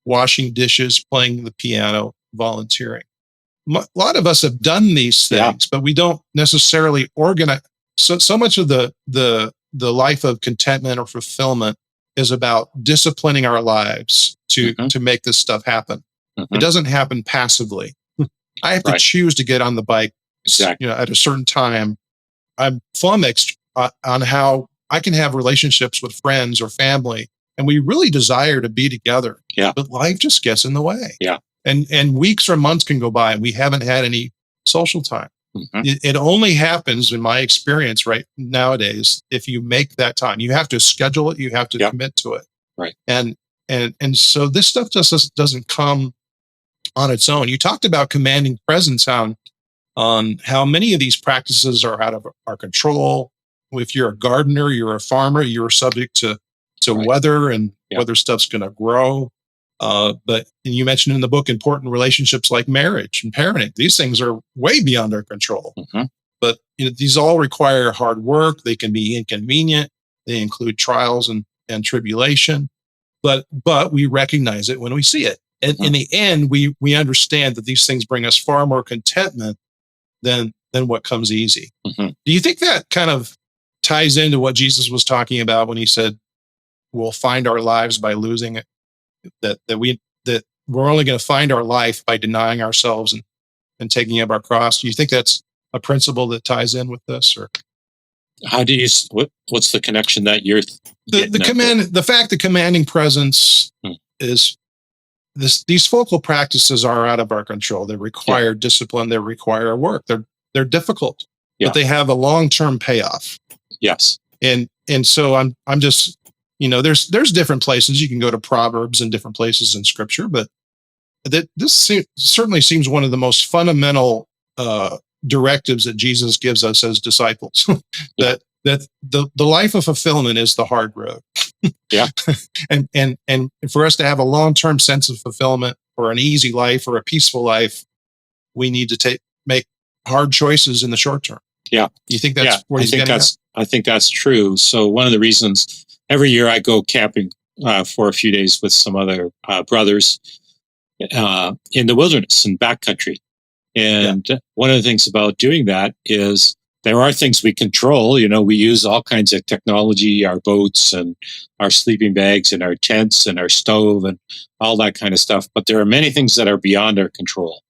washing dishes, playing the piano, volunteering. A lot of us have done these things, but we don't necessarily organize. So much of the life of contentment or fulfillment is about disciplining our lives to make this stuff happen. It doesn't happen passively. I have to choose to get on the bike at a certain time. I'm flummoxed on how I can have relationships with friends or family and we really desire to be together. Yeah. But life just gets in the way. Yeah. And weeks or months can go by and we haven't had any social time. Mhm. It only happens, in my experience, right nowadays, if you make that time. You have to schedule it. You have to Yeah. commit to it. Right. And so this stuff just doesn't come on its own. You talked about commanding presence on how many of these practices are out of our control. If you're a gardener, you're a farmer, you're subject to Right. weather and Yeah. whether stuff's going to grow. But you mentioned in the book important relationships like marriage and parenting. These things are way beyond our control. Mhm. But these all require hard work. They can be inconvenient. They include trials and tribulation. But we recognize it when we see it. And in the end, we understand that these things bring us far more contentment than what comes easy. Mhm. Do you think that kind of ties into what Jesus was talking about when he said, we'll find our lives by losing it? That we're only going to find our life by denying ourselves and taking up our cross. Do you think that's a principle that ties in with this? Or How do you? What's the connection that you're? the fact that commanding presence is these focal practices are out of our control. They require discipline. They require work. They're difficult, Yeah. but they have a long-term payoff. Yes. And so I'm just, there's different places you can go to Proverbs and different places in Scripture, but this certainly seems one of the most fundamental directives that Jesus gives us as disciples. Yeah. that the life of fulfillment is the hard road. Yeah. and for us to have a long-term sense of fulfillment or an easy life or a peaceful life, we need to make hard choices in the short term. Yeah. You think that's what he's getting at? I think that's true. So one of the reasons every year I go camping for a few days with some other brothers in the wilderness and backcountry. And one of the things about doing that is there are things we control. We use all kinds of technology, our boats and our sleeping bags and our tents and our stove and all that kind of stuff. But there are many things that are beyond our control.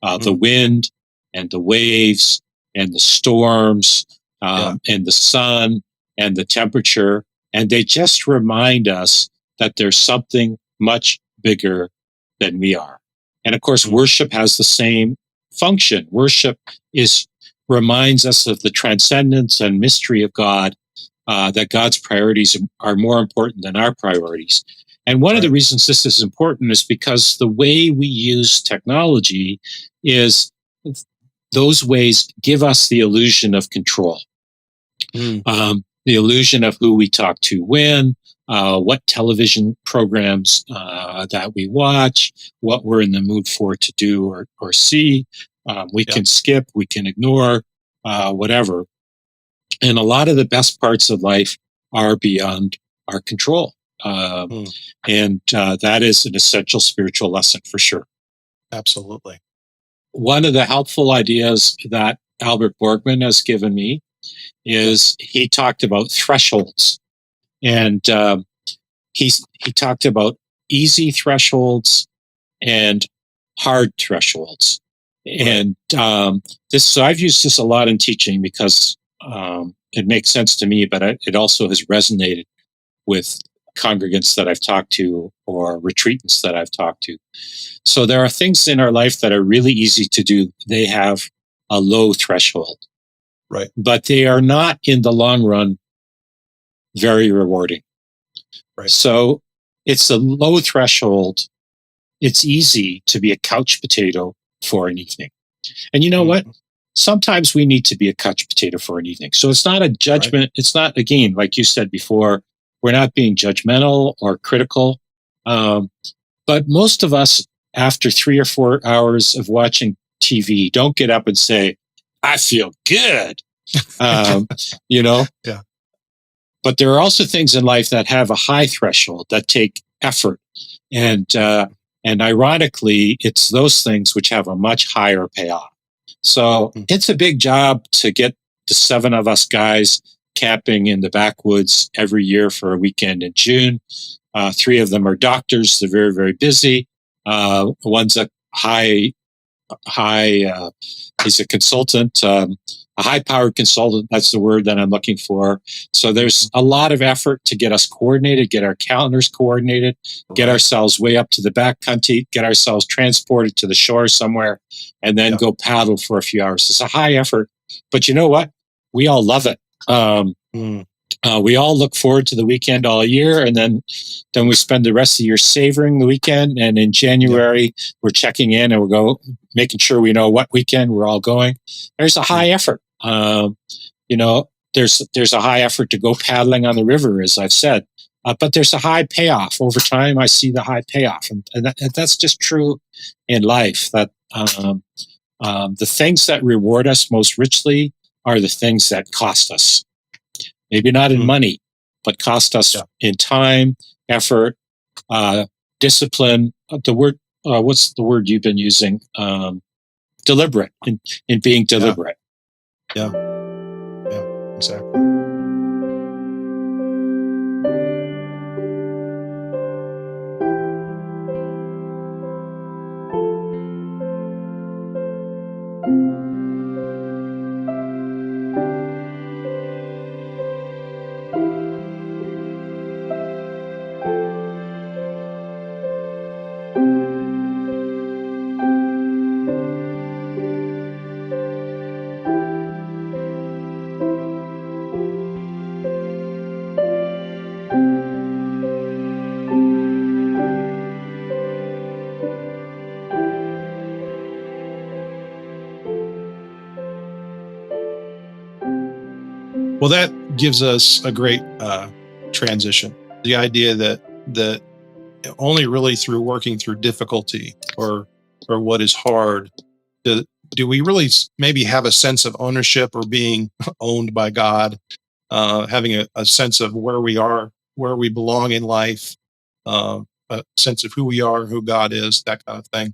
The wind and the waves and the storms and the sun and the temperature. And they just remind us that there's something much bigger than we are. And of course, worship has the same function. Worship reminds us of the transcendence and mystery of God, that God's priorities are more important than our priorities. And one of the reasons this is important is because the way we use technology is those ways give us the illusion of control. The illusion of who we talk to when, what television programs that we watch, what we're in the mood for to do or see. We can skip, we can ignore, whatever. And a lot of the best parts of life are beyond our control. And that is an essential spiritual lesson for sure. Absolutely. One of the helpful ideas that Albert Borgman has given me is he talked about thresholds. And he talked about easy thresholds and hard thresholds. And so I've used this a lot in teaching because it makes sense to me, but it also has resonated with congregants that I've talked to or retreatants that I've talked to. So there are things in our life that are really easy to do. They have a low threshold. Right. But they are not in the long run very rewarding. Right. So it's a low threshold. It's easy to be a couch potato for an evening. And you know what? Sometimes we need to be a couch potato for an evening. So it's not a judgment. Right. It's not, again, like you said before, we're not being judgmental or critical. But most of us, after 3 or 4 hours of watching TV, don't get up and say, I feel good. Yeah. But there are also things in life that have a high threshold, that take effort. And ironically, it's those things which have a much higher payoff. So it's a big job to get the 7 of us guys camping in the backwoods every year for a weekend in June. 3 of them are doctors. They're very, very busy. One's a high, he's a consultant. a high-powered consultant. That's the word that I'm looking for. So there's a lot of effort to get us coordinated, get our calendars coordinated, get ourselves way up to the back country, get ourselves transported to the shore somewhere, and then go paddle for a few hours. It's a high effort, but you know what? We all love it. We all look forward to the weekend all year, and then we spend the rest of the year savoring the weekend. And in January, we're checking in and making sure we know what weekend we're all going. There's a high effort. There's a high effort to go paddling on the river, as I've said, but there's a high payoff over time. I see the high payoff, and that's just true in life. That the things that reward us most richly are the things that cost us. Maybe not in money, but cost us in time, effort, discipline. The word, what's the word you've been using? Deliberate, in being deliberate. Yeah, exactly. Well, that gives us a great transition. The idea that only really through working through difficulty or what is hard do we really maybe have a sense of ownership or being owned by God, having a sense of where we are, where we belong in life, a sense of who we are, who God is, that kind of thing.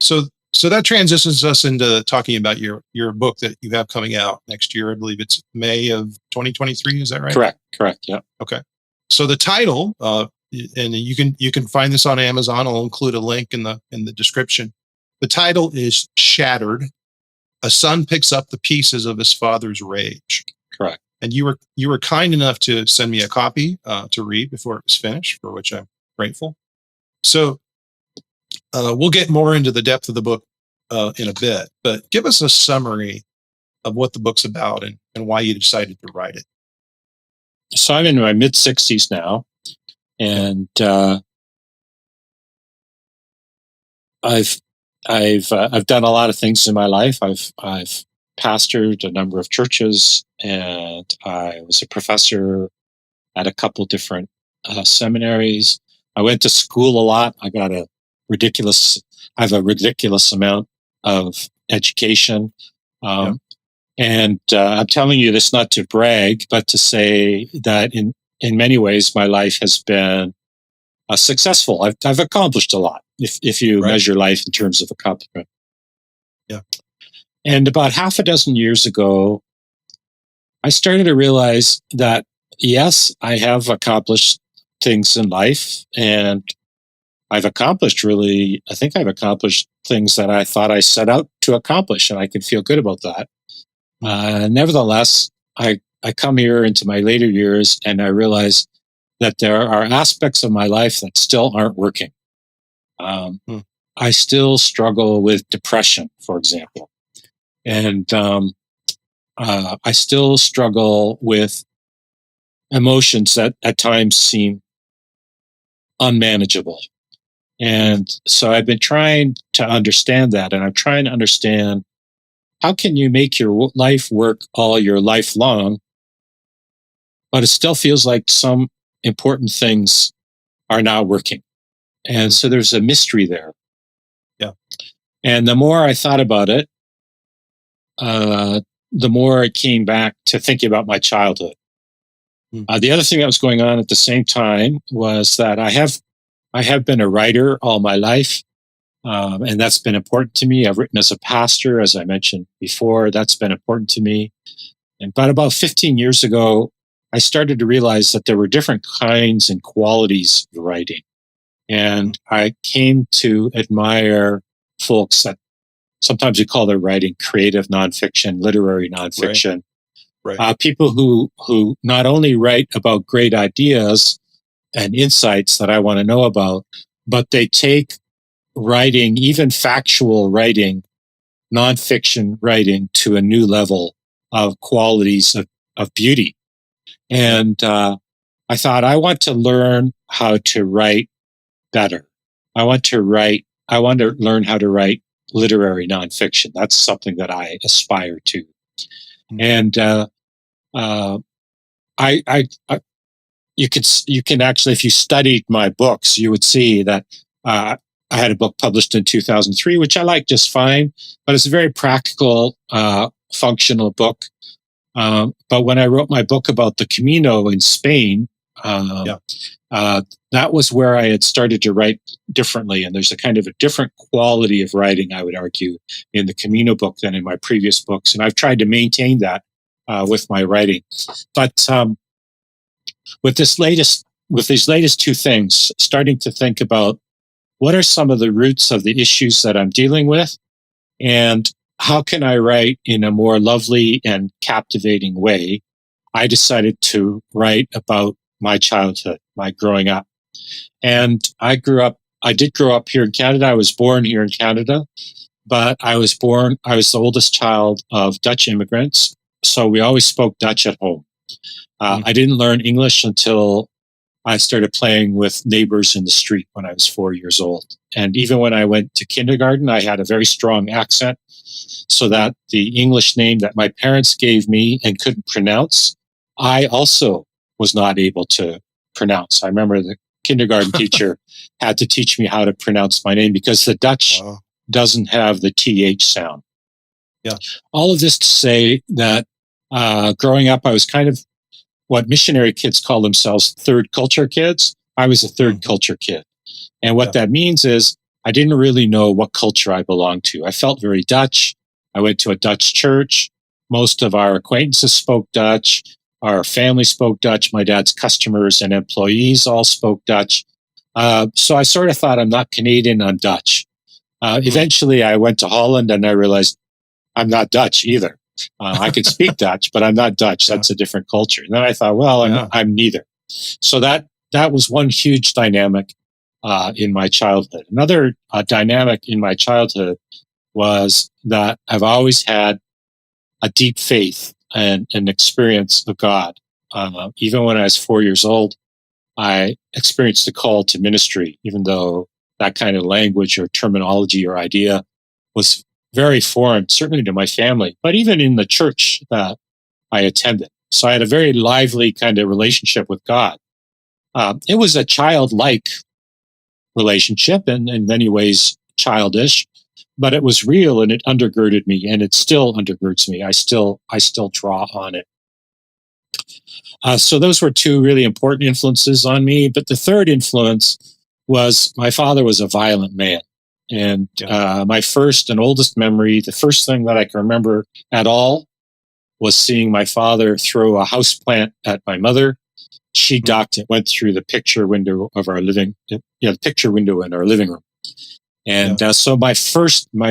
So that transitions us into talking about your book that you have coming out next year. I believe it's May of 2023. Is that right? Correct. Yeah. Okay. So the title, and you can find this on Amazon. I'll include a link in the description. The title is Shattered. A son picks up the pieces of his father's rage. Correct. And you were kind enough to send me a copy to read before it was finished, for which I'm grateful. So we'll get more into the depth of the book in a bit, but give us a summary of what the book's about and why you decided to write it. So I'm in my mid-60s now, and I've done a lot of things in my life. I've pastored a number of churches, and I was a professor at a couple different seminaries. I went to school a lot. I have a ridiculous amount of education. And I'm telling you this not to brag, but to say that in many ways, my life has been successful. I've accomplished a lot if you measure life in terms of accomplishment. Yeah. And about half a dozen years ago, I started to realize that, yes, I have accomplished things in life, and I think I've accomplished things that I thought I set out to accomplish, and I can feel good about that. Nevertheless, I come here into my later years, and I realize that there are aspects of my life that still aren't working. I still struggle with depression, for example. And I still struggle with emotions that at times seem unmanageable. And so I've been trying to understand that, and I'm trying to understand, how can you make your life work all your life long, but it still feels like some important things are not working? And so there's a mystery there. Yeah. And the more I thought about it, the more I came back to thinking about my childhood. The other thing that was going on at the same time was that I have been a writer all my life, and that's been important to me. I've written as a pastor, as I mentioned before. That's been important to me. But about 15 years ago, I started to realize that there were different kinds and qualities of writing. And I came to admire folks that sometimes we call their writing creative nonfiction, literary nonfiction. Right. People who not only write about great ideas and insights that I want to know about, but they take writing, even factual writing, nonfiction writing, to a new level of qualities of beauty. And I thought, I want to learn how to write better. I want to learn how to write literary nonfiction. That's something that I aspire to. And you can actually, if you studied my books, you would see that I had a book published in 2003, which I like just fine, but it's a very practical, functional book. But when I wrote my book about the Camino in Spain, that was where I had started to write differently. And there's a kind of a different quality of writing, I would argue, in the Camino book than in my previous books. And I've tried to maintain that with my writing. But with these latest two things, starting to think about what are some of the roots of the issues that I'm dealing with, and how can I write in a more lovely and captivating way, I decided to write about my childhood, my growing up. And I did grow up here in Canada. I was born here in Canada, but I was the oldest child of Dutch immigrants. So we always spoke Dutch at home. I didn't learn English until I started playing with neighbors in the street when I was 4 years old. And even when I went to kindergarten, I had a very strong accent, so that the English name that my parents gave me and couldn't pronounce, I also was not able to pronounce. I remember the kindergarten teacher had to teach me how to pronounce my name because the Dutch doesn't have the TH sound. Yeah. All of this to say that growing up, I was kind of what missionary kids call themselves third culture kids. I was a third culture kid. And what that means is I didn't really know what culture I belonged to. I felt very Dutch. I went to a Dutch church. Most of our acquaintances spoke Dutch. Our family spoke Dutch. My dad's customers and employees all spoke Dutch. So I sort of thought, I'm not Canadian, I'm Dutch. Eventually, I went to Holland and I realized I'm not Dutch either. I could speak Dutch, but I'm not Dutch. That's a different culture. And then I thought, well, I'm neither. So that was one huge dynamic in my childhood. Another dynamic in my childhood was that I've always had a deep faith and an experience of God. Even when I was 4 years old, I experienced a call to ministry, even though that kind of language or terminology or idea was very foreign, certainly to my family, but even in the church that I attended. So I had a very lively kind of relationship with God. It was a childlike relationship and in many ways childish, but it was real and it undergirded me, and it still undergirds me. I still draw on it. So those were two really important influences on me. But the third influence was my father was a violent man. And my first and oldest memory, the first thing that I can remember at all, was seeing my father throw a houseplant at my mother. She ducked. It went through the picture window of our the picture window in our living room. And so my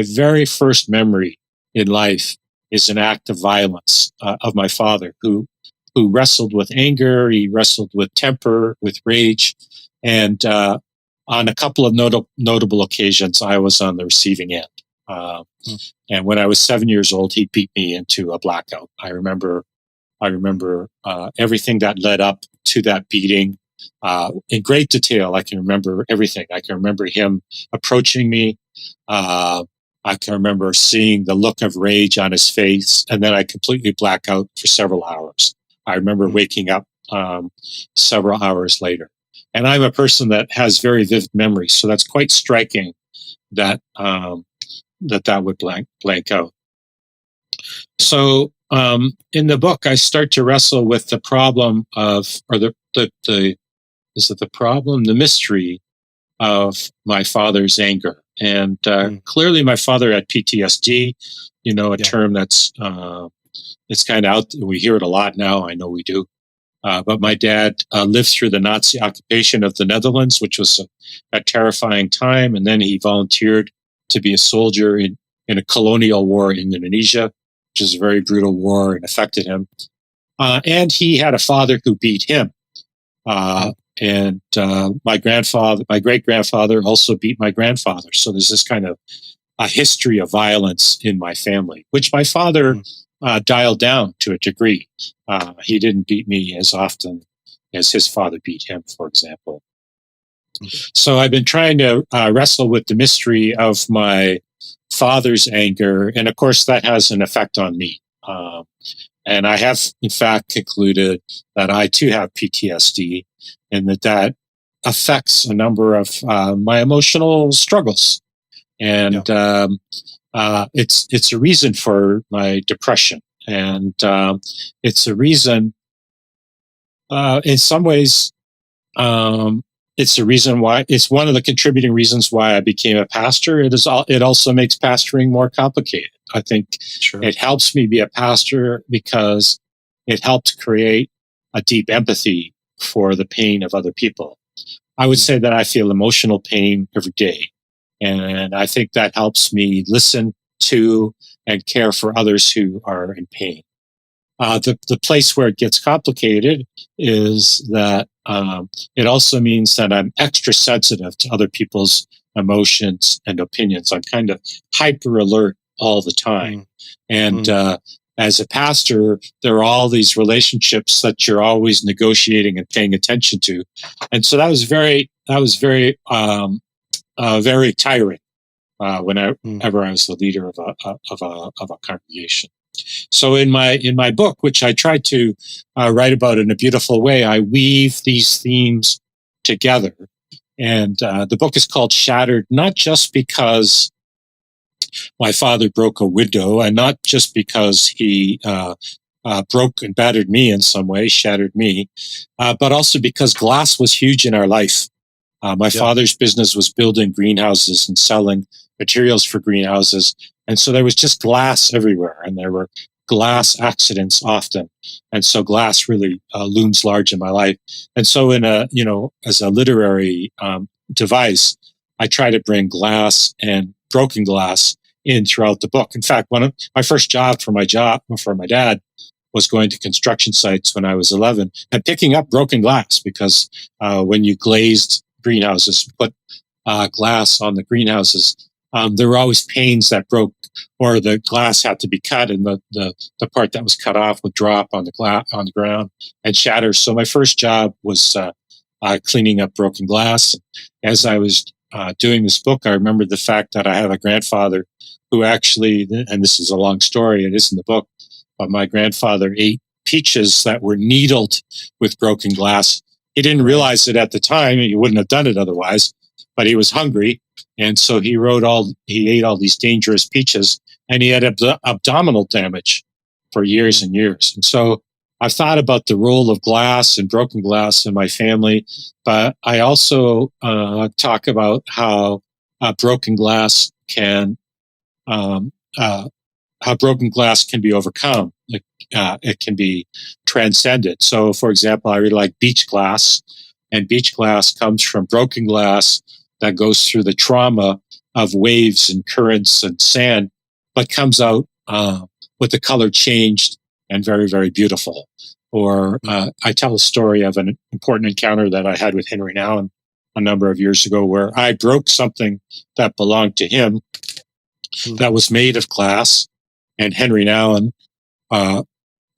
very first memory in life is an act of violence of my father, who wrestled with anger. He wrestled with temper, with rage, and on a couple of notable occasions, I was on the receiving end. And when I was 7 years old, he beat me into a blackout. I remember everything that led up to that beating in great detail. I can remember everything. I can remember him approaching me. I can remember seeing the look of rage on his face, and then I completely black out for several hours. I remember waking up several hours later. And I'm a person that has very vivid memories, so that's quite striking that that would blank out. So in the book, I start to wrestle with the problem the mystery of my father's anger. And clearly my father had PTSD, a term that's it's kind of out. We hear it a lot now. I know we do. But my dad lived through the Nazi occupation of the Netherlands, which was a terrifying time. And then he volunteered to be a soldier in a colonial war in Indonesia, which is a very brutal war and affected him. And he had a father who beat him. And my great grandfather also beat my grandfather. So there's this kind of a history of violence in my family, which my father dialed down to a degree. He didn't beat me as often as his father beat him, for example. So I've been trying to wrestle with the mystery of my father's anger. And of course, that has an effect on me. And I have, in fact, concluded that I too have PTSD and that affects a number of my emotional struggles. And it's a reason for my depression. And it's a reason, in some ways, it's a reason why, it's one of the contributing reasons why I became a pastor. It also makes pastoring more complicated. I think it helps me be a pastor because it helped create a deep empathy for the pain of other people. I would say that I feel emotional pain every day. And I think that helps me listen to and care for others who are in pain. The place where it gets complicated is that it also means that I'm extra sensitive to other people's emotions and opinions. I'm kind of hyper alert all the time. And as a pastor, there are all these relationships that you're always negotiating and paying attention to. And so that was very very tiring whenever I was the leader of a congregation. So in my book, which I tried to write about in a beautiful way, I weave these themes together. And the book is called Shattered, not just because my father broke a window, and not just because he broke and battered me in some way, shattered me, but also because glass was huge in our life. My father's business was building greenhouses and selling materials for greenhouses. And so there was just glass everywhere, and there were glass accidents often. And so glass really looms large in my life. And so as a literary device, I try to bring glass and broken glass in throughout the book. In fact, one of my first job for my dad was going to construction sites when I was 11 and picking up broken glass, because when you glazed greenhouses, put glass on the greenhouses, there were always panes that broke, or the glass had to be cut, and the part that was cut off would drop on the ground and shatter. So my first job was cleaning up broken glass. As I was doing this book, I remembered the fact that I have a grandfather who actually, and this is a long story, it is in the book, but my grandfather ate peaches that were needled with broken glass. He didn't realize it at the time. He wouldn't have done it otherwise, but he was hungry. And so he ate all these dangerous peaches, and he had abdominal damage for years and years. And so I've thought about the role of glass and broken glass in my family, but I also talk about how broken glass can be overcome. It can be transcended. So, for example, I really like beach glass, and beach glass comes from broken glass that goes through the trauma of waves and currents and sand, but comes out with the color changed and very, very beautiful. Or I tell a story of an important encounter that I had with Henry Nouwen a number of years ago, where I broke something that belonged to him that was made of glass, and Henry Nouwen,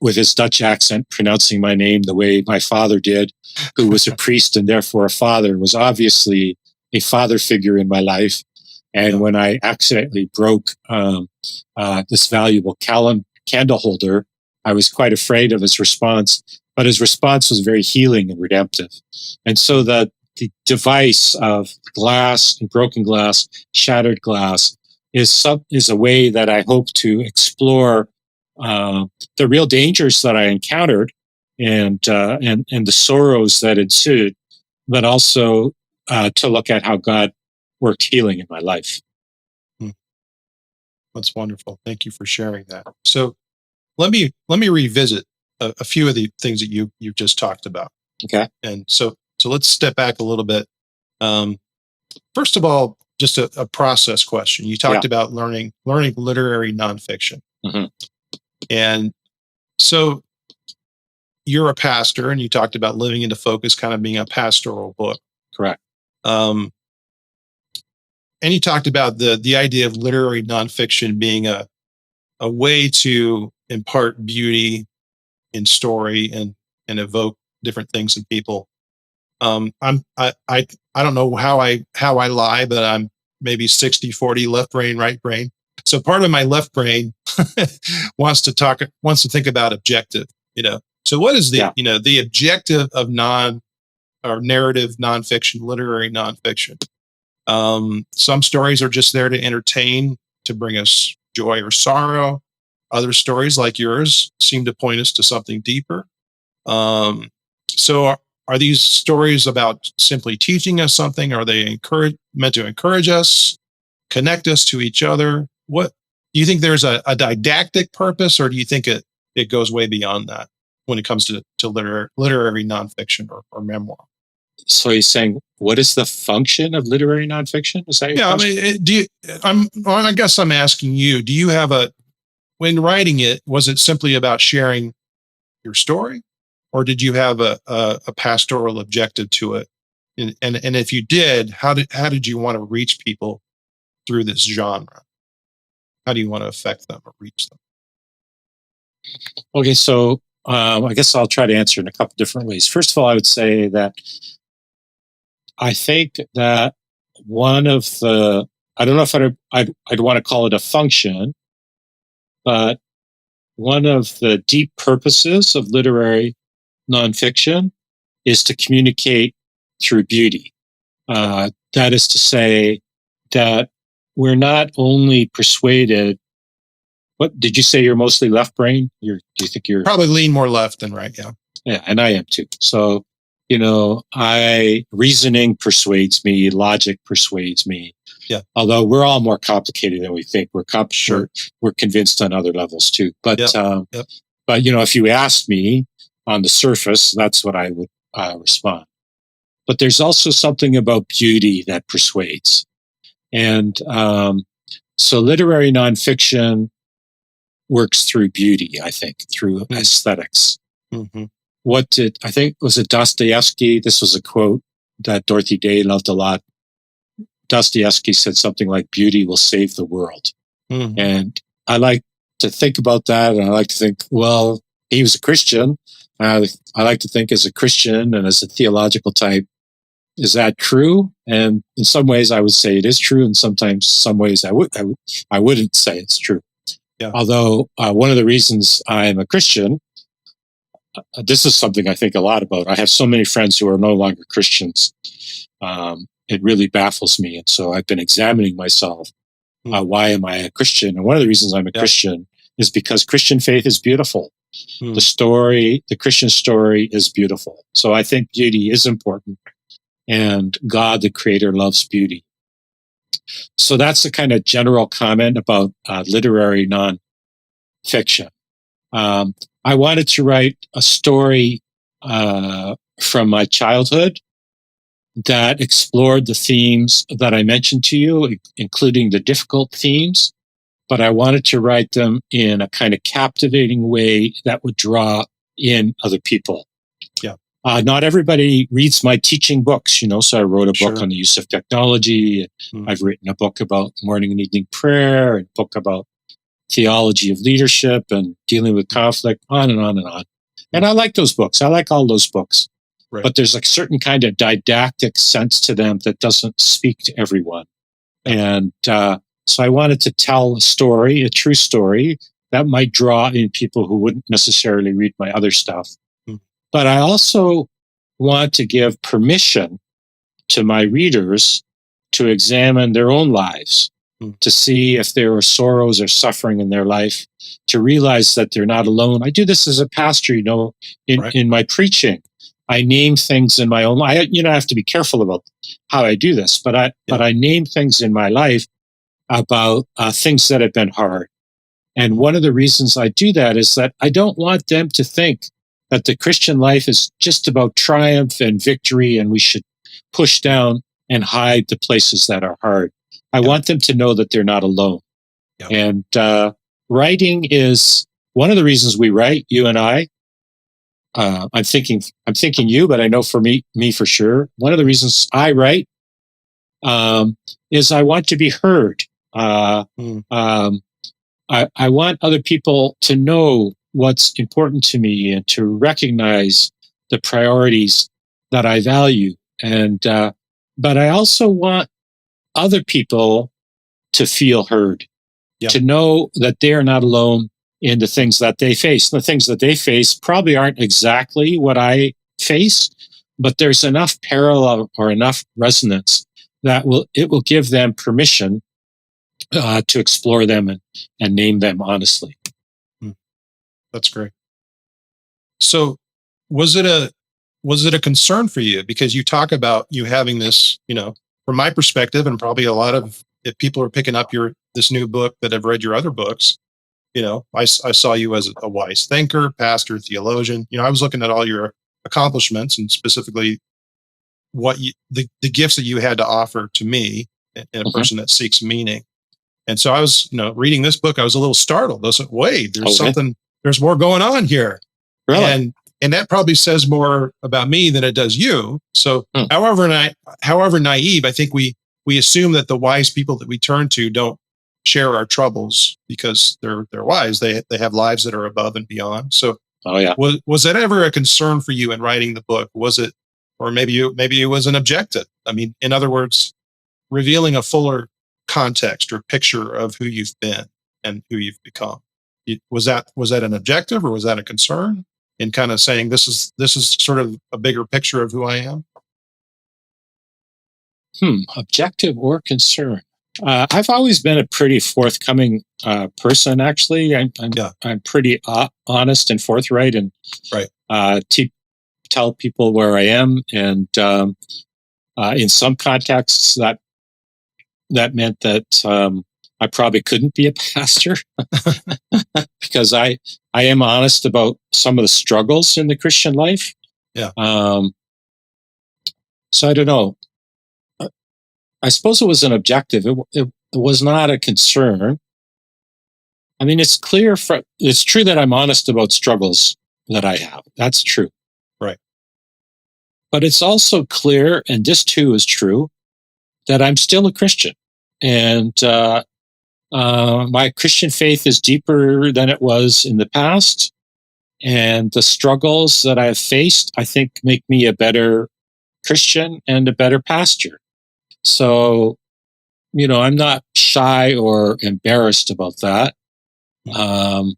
with his Dutch accent, pronouncing my name the way my father did, who was a priest and therefore a father, was obviously a father figure in my life. And when I accidentally broke this valuable candle holder, I was quite afraid of his response, but his response was very healing and redemptive. And so the device of glass and broken glass, shattered glass, is a way that I hope to explore the real dangers that I encountered and the sorrows that ensued, but also to look at how God worked healing in my life. That's wonderful. Thank you for sharing that. So let me revisit a few of the things that you've just talked about. Okay. And so let's step back a little bit. First of all, just a process question. You talked about learning literary nonfiction. Mm-hmm. And so you're a pastor, and you talked about Living into Focus kind of being a pastoral book. Correct. And you talked about the idea of literary nonfiction being a way to impart beauty in story and evoke different things in people. I don't know how I lie, but I'm maybe 60-40 left brain, right brain. So part of my left brain wants to think about objective, So what is the objective of narrative nonfiction, literary nonfiction? Some stories are just there to entertain, to bring us joy or sorrow. Other stories like yours seem to point us to something deeper. So are these stories about simply teaching us something? Are they meant to encourage us, connect us to each other? What do you think? There's a didactic purpose, or do you think it goes way beyond that when it comes to literary nonfiction or memoir? So he's saying, what is the function of literary nonfiction? Is that your question? I guess I'm asking you, do you have when writing it, was it simply about sharing your story, or did you have a pastoral objective to it? And if you did, how did you want to reach people through this genre? How do you want to affect them or reach them? Okay, so I guess I'll try to answer in a couple different ways. First of all, I would say that I think that one of the, I don't know if I'd want to call it a function, but one of the deep purposes of literary nonfiction is to communicate through beauty. That is to say that we're not only persuaded. What did you say? You're mostly left brain. Do you think you're probably lean more left than right? Yeah. Yeah, and I am too. So reasoning persuades me, logic persuades me. Yeah. Although we're all more complicated than we think. We're convinced on other levels too. But but if you asked me on the surface, that's what I would respond. But there's also something about beauty that persuades, and so literary nonfiction works through beauty, I think, through aesthetics. Mm-hmm. I think, was it Dostoevsky? This was a quote that Dorothy Day loved a lot. Dostoevsky said something like, beauty will save the world. Mm-hmm. And I like to think about that. And I like to think, well, he was a Christian. I like to think as a Christian and as a theological type, is that true? And in some ways I would say it is true. And sometimes some ways I wouldn't say it's true. Yeah. Although one of the reasons I'm a Christian, this is something I think a lot about. I have so many friends who are no longer Christians. It really baffles me. And so I've been examining myself. Why am I a Christian? And one of the reasons I'm a Christian is because Christian faith is beautiful. The Christian story is beautiful. So I think beauty is important. And God, the Creator, loves beauty. So that's the kind of general comment about literary nonfiction. I wanted to write a story from my childhood that explored the themes that I mentioned to you, including the difficult themes, but I wanted to write them in a kind of captivating way that would draw in other people. Yeah. Not everybody reads my teaching books, so I wrote a book on the use of technology. I've written a book about morning and evening prayer, and a book about theology of leadership and dealing with conflict, on and on and on. And I like those books. I like all those books. Right. But there's a certain kind of didactic sense to them that doesn't speak to everyone. And so I wanted to tell a story, a true story, that might draw in people who wouldn't necessarily read my other stuff. But I also want to give permission to my readers to examine their own lives, to see if there are sorrows or suffering in their life, to realize that they're not alone. I do this as a pastor, in my preaching. I name things in my own life. I have to be careful about how I do this, but I name things in my life about things that have been hard. And one of the reasons I do that is that I don't want them to think that the Christian life is just about triumph and victory, and we should push down and hide the places that are hard. I want them to know that they're not alone. Yeah. And writing is one of the reasons we write, you and I. I'm thinking you, but I know for me for sure. One of the reasons I write is I want to be heard. I want other people to know what's important to me and to recognize the priorities that I value. And but I also want other people to feel heard, to know that they're not alone in the things that they face. The things that they face probably aren't exactly what I face, but there's enough parallel or enough resonance that it will give them permission to explore them and name them honestly. That's great. So was it a concern for you? Because you talk about you having this, from my perspective, and probably a lot of, if people are picking up this new book that have read your other books, I saw you as a wise thinker, pastor, theologian. I was looking at all your accomplishments and specifically the gifts that you had to offer to me, and a person that seeks meaning. And so I was, reading this book, I was a little startled. I was like, wait, there's more going on here. Really? And that probably says more about me than it does you. So however naive, I think we assume that the wise people that we turn to don't share our troubles because they're wise. They have lives that are above and beyond. So was that ever a concern for you in writing the book? Was it, or maybe it was an objective? I mean, in other words, revealing a fuller context or picture of who you've been and who you've become. Was that an objective, or was that a concern in kind of saying this is sort of a bigger picture of who I am? Objective or concern? I've always been a pretty forthcoming person. Actually, I'm pretty honest and forthright, and tell people where I am. And in some contexts, that meant that I probably couldn't be a pastor because I am honest about some of the struggles in the Christian life. Yeah. So I don't know. I suppose it was an objective. It was not a concern. I mean, it's true that I'm honest about struggles that I have. That's true. Right. But it's also clear, and this too is true, that I'm still a Christian. And my Christian faith is deeper than it was in the past. And the struggles that I have faced, I think, make me a better Christian and a better pastor. So, I'm not shy or embarrassed about that. I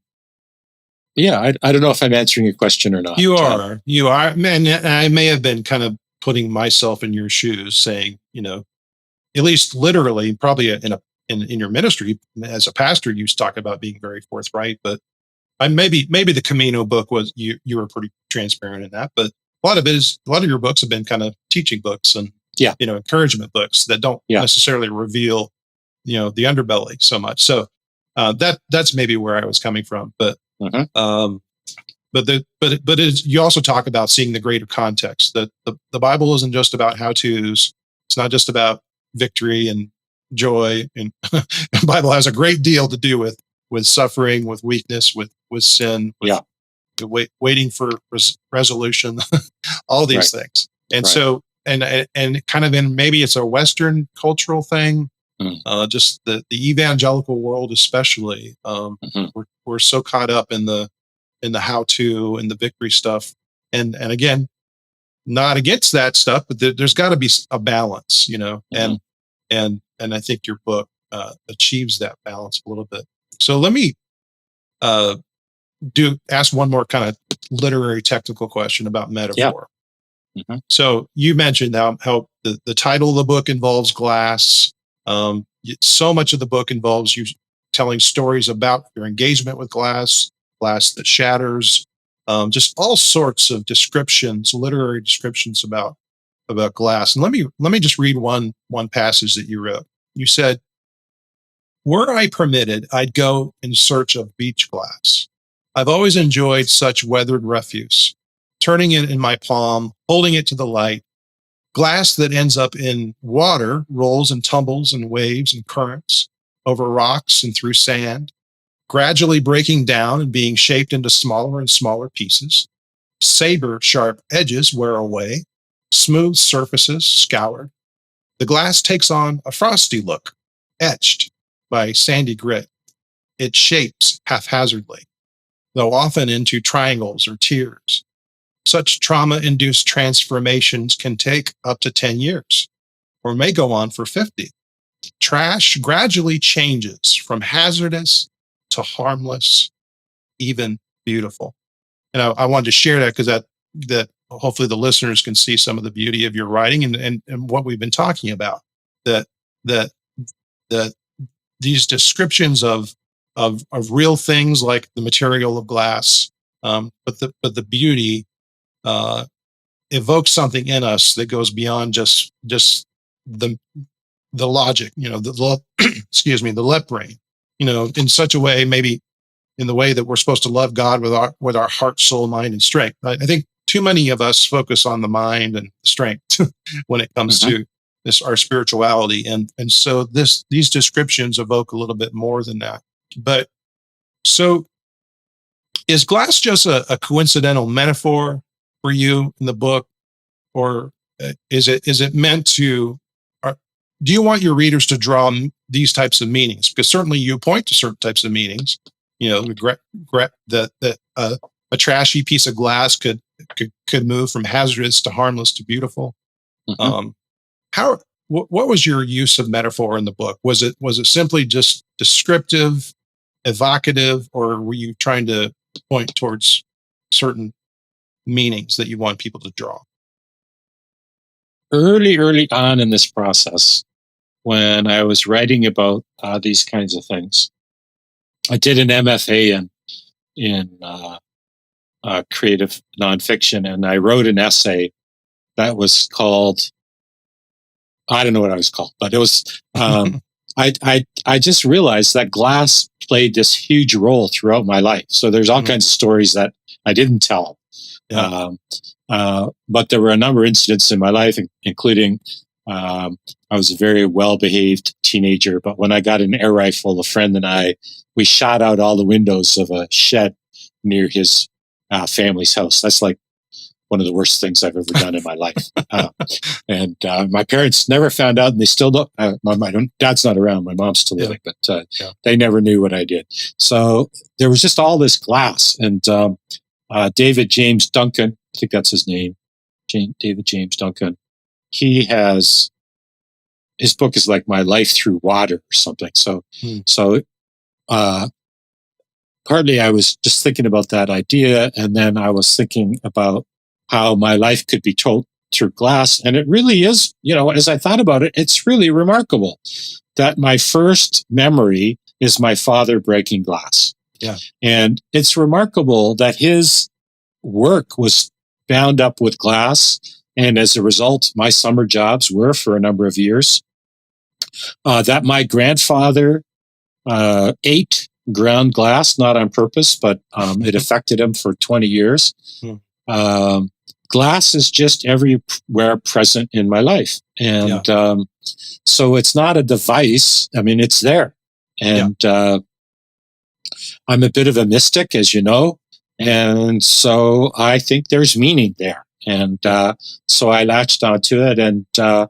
don't know if I'm answering your question or not. You are, man. I may have been kind of putting myself in your shoes, saying, at least literally, probably in your ministry as a pastor, you talk about being very forthright. But maybe the Camino book was you were pretty transparent in that. But a lot of your books have been kind of teaching books and encouragement books that don't necessarily reveal the underbelly so much. So that's maybe where I was coming from. But you also talk about seeing the greater context, that the Bible isn't just about how-tos. It's not just about victory and joy, and the Bible has a great deal to do with suffering, with weakness, with sin, waiting for resolution, all these things. And so, and kind of in, maybe it's a Western cultural thing, just the evangelical world especially. We're so caught up in the how-to and the victory stuff, and again, not against that stuff, but there's got to be a balance, and I think your book achieves that balance a little bit. So let me ask one more kind of literary technical question about metaphor. So you mentioned how the title of the book involves glass. So much of the book involves you telling stories about your engagement with glass that shatters, just all sorts of descriptions, literary descriptions about glass. And let me just read one passage that you wrote. You said, "Were I permitted, I'd go in search of beach glass. I've always enjoyed such weathered refuse, turning it in my palm, holding it to the light, Glass that ends up in water rolls and tumbles in waves and currents over rocks and through sand, gradually breaking down and being shaped into smaller and smaller pieces. Saber sharp edges wear away, smooth surfaces scoured. The glass takes on a frosty look, etched by sandy grit. It shapes haphazardly, though often into triangles or tears. Such trauma-induced transformations can take up to 10 years, or may go on for 50. Trash gradually changes from hazardous to harmless, even beautiful. And I wanted to share that because that hopefully the listeners can see some of the beauty of your writing and what we've been talking about. That these descriptions of real things like the material of glass, but the beauty evokes something in us that goes beyond just the logic, excuse me, the left brain, in such a way, maybe in the way that we're supposed to love God with our heart, soul, mind, and strength. I think too many of us focus on the mind and strength when it comes to our spirituality, and so these descriptions evoke a little bit more than that. But so, is glass just a coincidental metaphor for you in the book, or is it meant to? Do you want your readers to draw these types of meanings? Because certainly you point to certain types of meanings. That a trashy piece of glass could move from hazardous to harmless to beautiful. What was your use of metaphor in the book? Was it simply just descriptive, evocative, or were you trying to point towards certain meanings that you want people to draw? Early on in this process, when I was writing about these kinds of things, I did an MFA in creative nonfiction, and I wrote an essay that was called, I don't know what I was called, but it was, I just realized that glass played this huge role throughout my life. So there's all kinds of stories that I didn't tell. Yeah. But there were a number of incidents in my life, including I was a very well-behaved teenager, but when I got an air rifle, a friend and we shot out all the windows of a shed near his family's house. That's like one of the worst things I've ever done in my life. And my parents never found out, and they still don't. My dad's not around. My mom's still living, but they never knew what I did. So there was just all this glass. And David James Duncan, I think that's his name, David James Duncan, his book is like My Life Through Water or something. So partly I was just thinking about that idea, and then I was thinking about how my life could be told through glass. And it really is, as I thought about it, it's really remarkable that my first memory is my father breaking glass. Yeah. And it's remarkable that his work was bound up with glass. And as a result, my summer jobs were for a number of years. That my grandfather ate ground glass, not on purpose, but it affected him for 20 years. Glass is just everywhere present in my life. And so it's not a device. I mean, it's there. And I'm a bit of a mystic, as you know. And so I think there's meaning there. And so I latched onto it, and I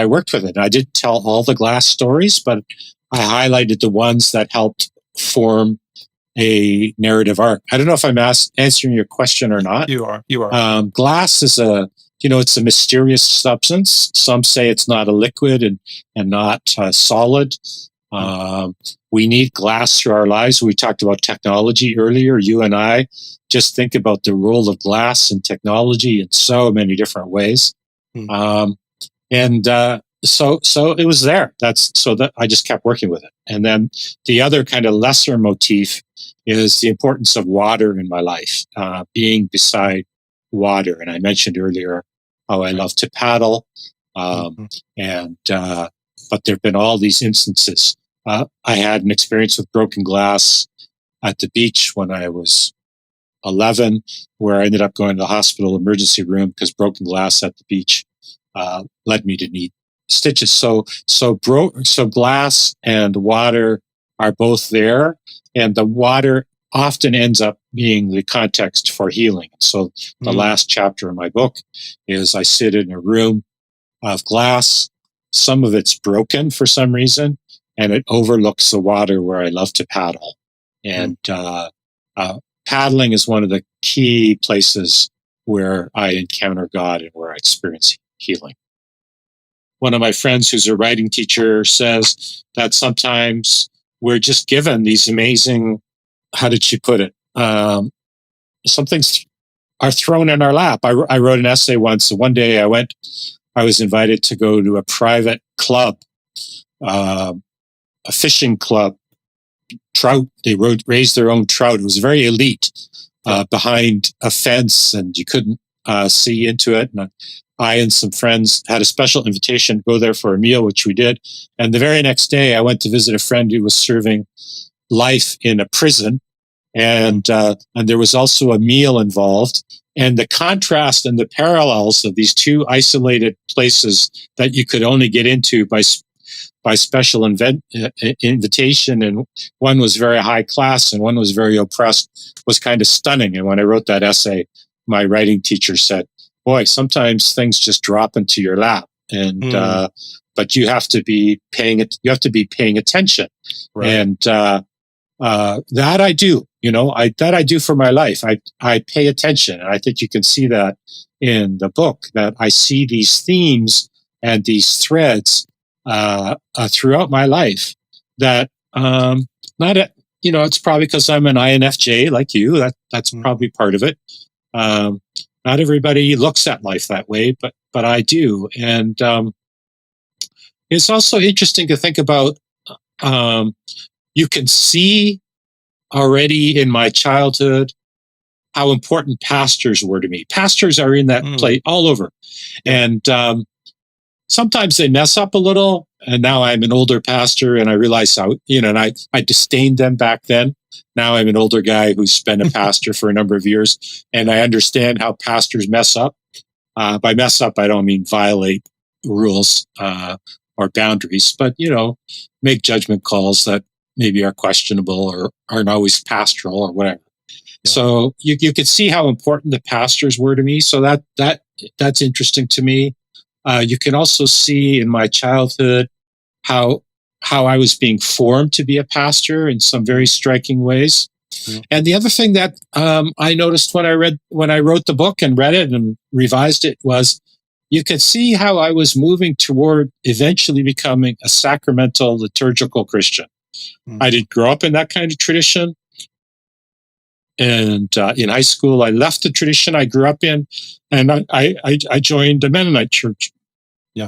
worked with it. I didn't tell all the glass stories, but I highlighted the ones that helped form a narrative arc. I don't know if I'm answering your question or not. You are. Glass is it's a mysterious substance. Some say it's not a liquid and not solid. We need glass through our lives. We talked about technology earlier. You and I just think about the role of glass in technology in so many different ways. So it was there. That I just kept working with it. And then the other kind of lesser motif is the importance of water in my life, being beside water. And I mentioned earlier how I love to paddle. But there've been all these instances. I had an experience with broken glass at the beach when I was 11, where I ended up going to the hospital emergency room because broken glass at the beach led me to need stitches. So glass and water are both there, and the water often ends up being the context for healing. So the last chapter in my book is I sit in a room of glass. Some of it's broken for some reason, and it overlooks the water where I love to paddle. And paddling is one of the key places where I encounter God and where I experience healing. One of my friends who's a writing teacher says that sometimes we're just given these amazing, how did she put it? Some things are thrown in our lap. I wrote an essay once. One day I was invited to go to a private club, a fishing club, trout. They raised their own trout. It was very elite, behind a fence, and you couldn't see into it. And I and some friends had a special invitation to go there for a meal, which we did. And the very next day, I went to visit a friend who was serving life in a prison, and there was also a meal involved. And the contrast and the parallels of these two isolated places that you could only get into by special invitation, and one was very high class and one was very oppressed, was kind of stunning. And when I wrote that essay, my writing teacher said, boy, sometimes things just drop into your lap, and but you have to be paying attention. Right. And that I do, that I do for my life. I pay attention, and I think you can see that in the book, that I see these themes and these threads throughout my life. That it's probably because I'm an INFJ like you. That's probably part of it. Not everybody looks at life that way, but I do. And it's also interesting to think about. You can see already in my childhood how important pastors were to me. Pastors are in that play all over. And sometimes they mess up a little. And now I'm an older pastor, and I realize how, and I disdained them back then. Now I'm an older guy who's been a pastor for a number of years, and I understand how pastors mess up. By mess up, I don't mean violate rules or boundaries, but, make judgment calls that maybe are questionable or aren't always pastoral or whatever. Yeah. So you could see how important the pastors were to me. So that's interesting to me. You can also see in my childhood how I was being formed to be a pastor in some very striking ways. Yeah. And the other thing that I noticed when I wrote the book and read it and revised it was, you could see how I was moving toward eventually becoming a sacramental liturgical Christian. I didn't grow up in that kind of tradition. And in high school, I left the tradition I grew up in, and I joined a Mennonite church. Yeah.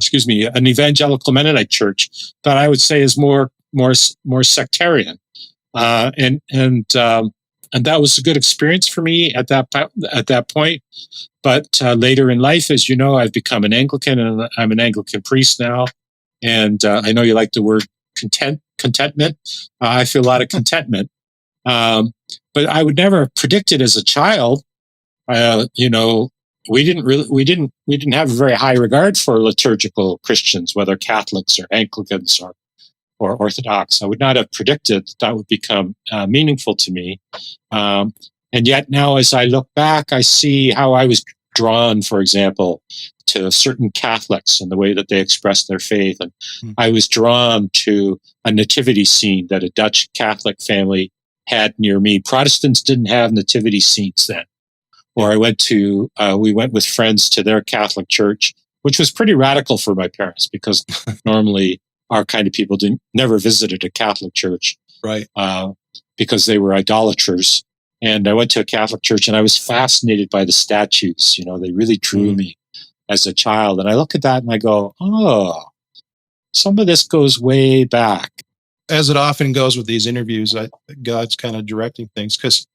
An evangelical Mennonite church that I would say is more sectarian. And that was a good experience for me at that point. But later in life, as you know, I've become an Anglican, and I'm an Anglican priest now. And I know you like the word contentment. I feel a lot of contentment. But I would never have predicted as a child, we didn't have a very high regard for liturgical Christians, whether Catholics or Anglicans or Orthodox. I would not have predicted that would become meaningful to me. And yet now, as I look back, I see how I was drawn, for example, to certain Catholics and the way that they expressed their faith. And I was drawn to a nativity scene that a Dutch Catholic family had near me. Protestants didn't have nativity scenes then. Or we went with friends to their Catholic church, which was pretty radical for my parents, because normally our kind of people never visited a Catholic church, right? Because they were idolaters. And I went to a Catholic church, and I was fascinated by the statues. They really drew me as a child. And I look at that and I go, oh, some of this goes way back. As it often goes with these interviews, God's kind of directing things, because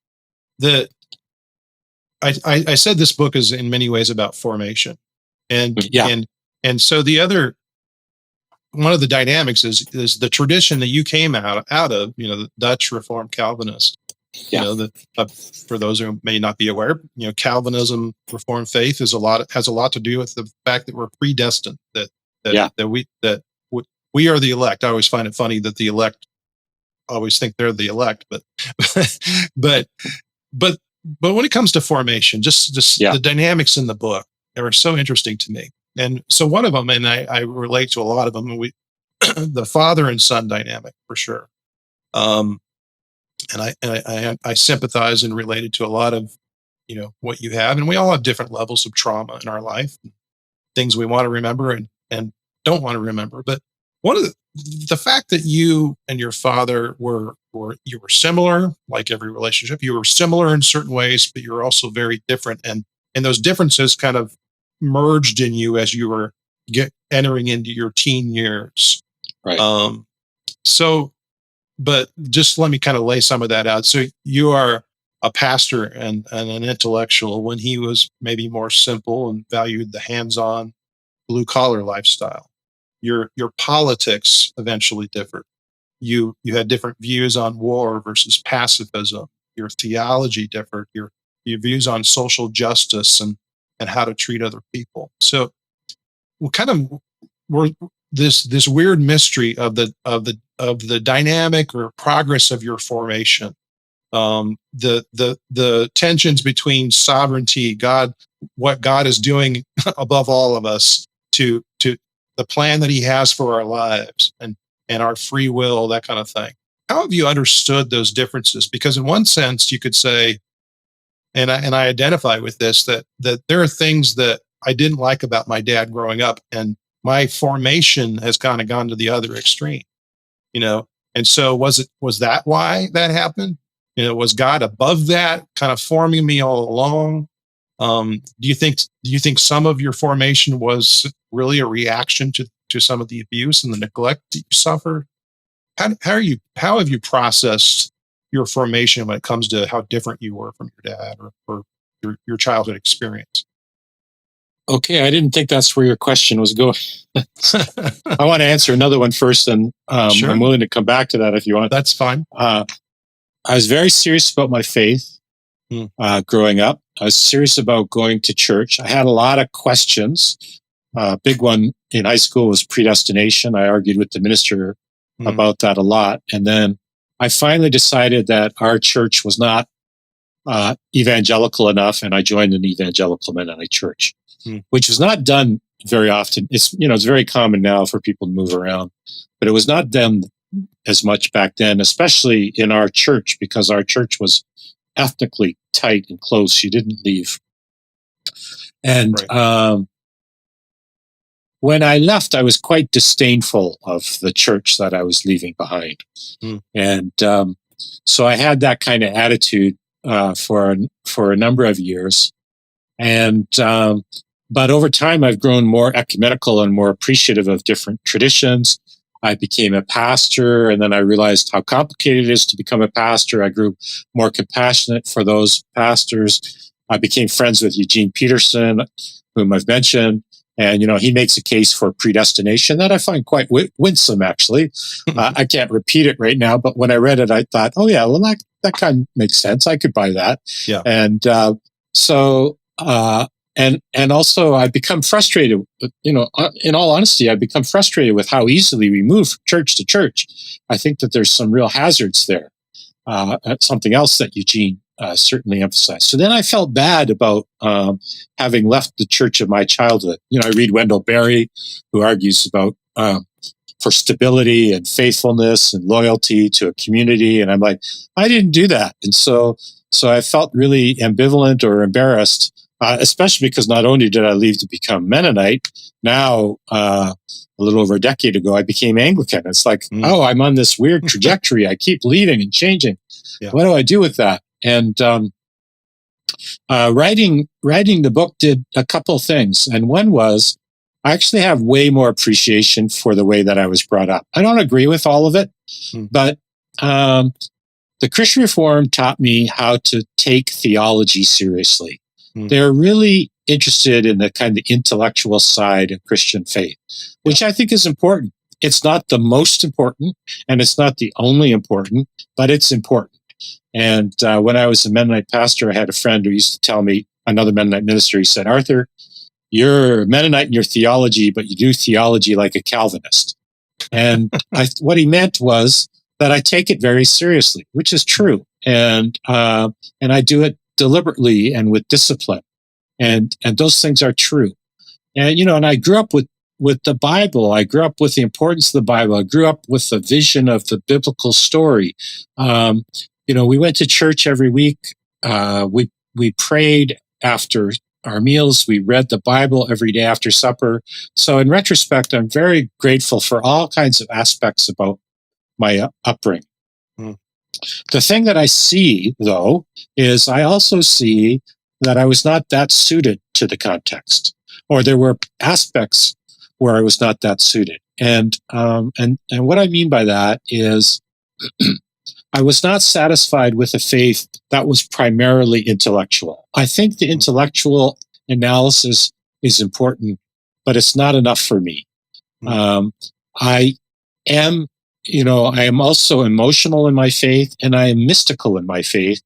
I said this book is in many ways about formation, and so one of the dynamics is the tradition that you came out of, the Dutch Reformed Calvinists. You know, for those who may not be aware, you know, Calvinism, Reformed faith has a lot to do with the fact that we're predestined. That we are the elect. I always find it funny that the elect always think they're the elect, but but when it comes to formation, just the dynamics in the book are so interesting to me. And so one of them, and I relate to a lot of them, and the father and son dynamic for sure. And I sympathize and related to a lot of, you know, what you have, and we all have different levels of trauma in our life, things we want to remember and don't want to remember. But one of the fact that you and your father were similar, like every relationship, you were similar in certain ways, but you're also very different, and those differences kind of merged in you as you were entering into your teen years. Right. So, but just let me kind of lay some of that out. So you are a pastor and an intellectual when he was maybe more simple and valued the hands-on blue collar lifestyle. Your politics eventually differed. You had different views on war versus pacifism. Your theology differed. Your views on social justice and how to treat other people. So we're this weird mystery of the dynamic or progress of your formation. The tensions between sovereignty, God, what God is doing above all of us, to the plan that he has for our lives and our free will, that kind of thing. How have you understood those differences? Because in one sense, you could say, and I identify with this, that there are things that I didn't like about my dad growing up, and my formation has kind of gone to the other extreme, you know? And so was that why that happened? You know, was God above that, kind of forming me all along? Do you think some of your formation was really a reaction to some of the abuse and the neglect that you suffered? How have you processed your formation when it comes to how different you were from your dad or your childhood experience? Okay, I didn't think that's where your question was going. I want to answer another one first, and Sure. I'm willing to come back to that if you want. That's fine. I was very serious about my faith growing up. I was serious about going to church. I had a lot of questions. Big one in high school was predestination. I argued with the minister about that a lot. And then I finally decided that our church was not evangelical enough, and I joined an evangelical Mennonite church, which was not done very often. It's very common now for people to move around, but it was not done as much back then, especially in our church, because our church was ethnically tight and close. You didn't leave. And when I left, I was quite disdainful of the church that I was leaving behind. And so I had that kind of attitude for a number of years. And but over time, I've grown more ecumenical and more appreciative of different traditions. I became a pastor, and then I realized how complicated it is to become a pastor. I grew more compassionate for those pastors. I became friends with Eugene Peterson, whom I've mentioned. And, he makes a case for predestination that I find quite winsome, actually. I can't repeat it right now, but when I read it, I thought, oh, yeah, well, that kind of makes sense. I could buy that. Yeah. And and also I've become frustrated, in all honesty, I've become frustrated with how easily we move from church to church. I think that there's some real hazards there. Something else that Eugene certainly emphasized. So then I felt bad about having left the church of my childhood. I read Wendell Berry, who argues about for stability and faithfulness and loyalty to a community. And I'm like, I didn't do that. And so I felt really ambivalent or embarrassed, especially because not only did I leave to become Mennonite, now a little over a decade ago, I became Anglican. It's like, oh, I'm on this weird trajectory. I keep leaving and changing. Yeah. What do I do with that? And writing the book did a couple of things. And one was, I actually have way more appreciation for the way that I was brought up. I don't agree with all of it, but the Christian Reform taught me how to take theology seriously. They're really interested in the kind of intellectual side of Christian faith, which I think is important. It's not the most important, and it's not the only important, but it's important. And when I was a Mennonite pastor, I had a friend who used to tell me, another Mennonite minister, he said, Arthur, you're Mennonite in your theology, but you do theology like a Calvinist. And what he meant was that I take it very seriously, which is true. And I do it deliberately and with discipline. And those things are true. And, and I grew up with the Bible. I grew up with the importance of the Bible. I grew up with the vision of the biblical story. We went to church every week. We prayed after our meals. We read the Bible every day after supper. So in retrospect, I'm very grateful for all kinds of aspects about my upbringing. Mm. The thing that I see, though, is I also see that I was not that suited to the context, or there were aspects where I was not that suited. And what I mean by that is I was not satisfied with a faith that was primarily intellectual. I think the intellectual analysis is important, but it's not enough for me. I am also emotional in my faith, and I am mystical in my faith.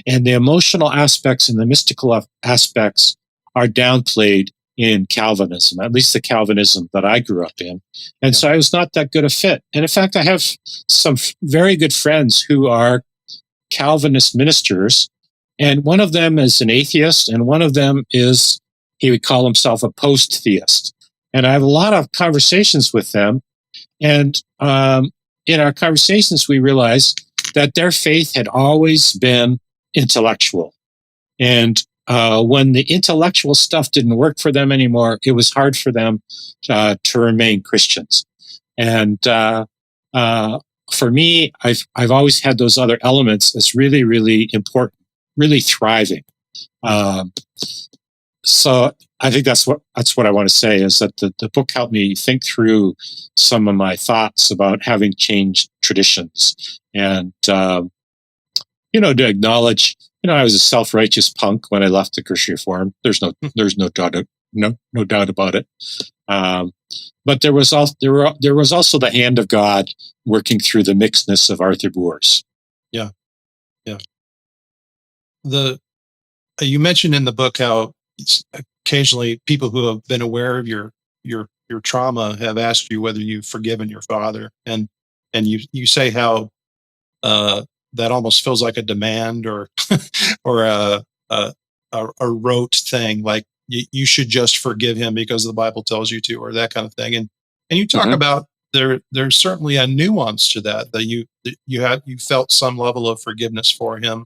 And the emotional aspects and the mystical aspects are downplayed in Calvinism, at least the Calvinism that I grew up in. And so I was not that good a fit. And in fact, I have some very good friends who are Calvinist ministers, and one of them is an atheist, and one of them is, he would call himself a post-theist. And I have a lot of conversations with them. And in our conversations, we realized that their faith had always been intellectual. And when the intellectual stuff didn't work for them anymore, it was hard for them to remain Christians. And for me, I've always had those other elements as really, really important, really thriving. So I think that's what I want to say, is that the book helped me think through some of my thoughts about having changed traditions, and to acknowledge, I was a self-righteous punk when I left the Christian Reformed. There's no doubt about it. But there was also the hand of God working through the mixedness of Arthur Boers. Yeah. You mentioned in the book how occasionally people who have been aware of your trauma have asked you whether you've forgiven your father, and you say how that almost feels like a demand or or a rote thing, like you should just forgive him because the Bible tells you to, or that kind of thing. And you talk about there's certainly a nuance to that you felt some level of forgiveness for him.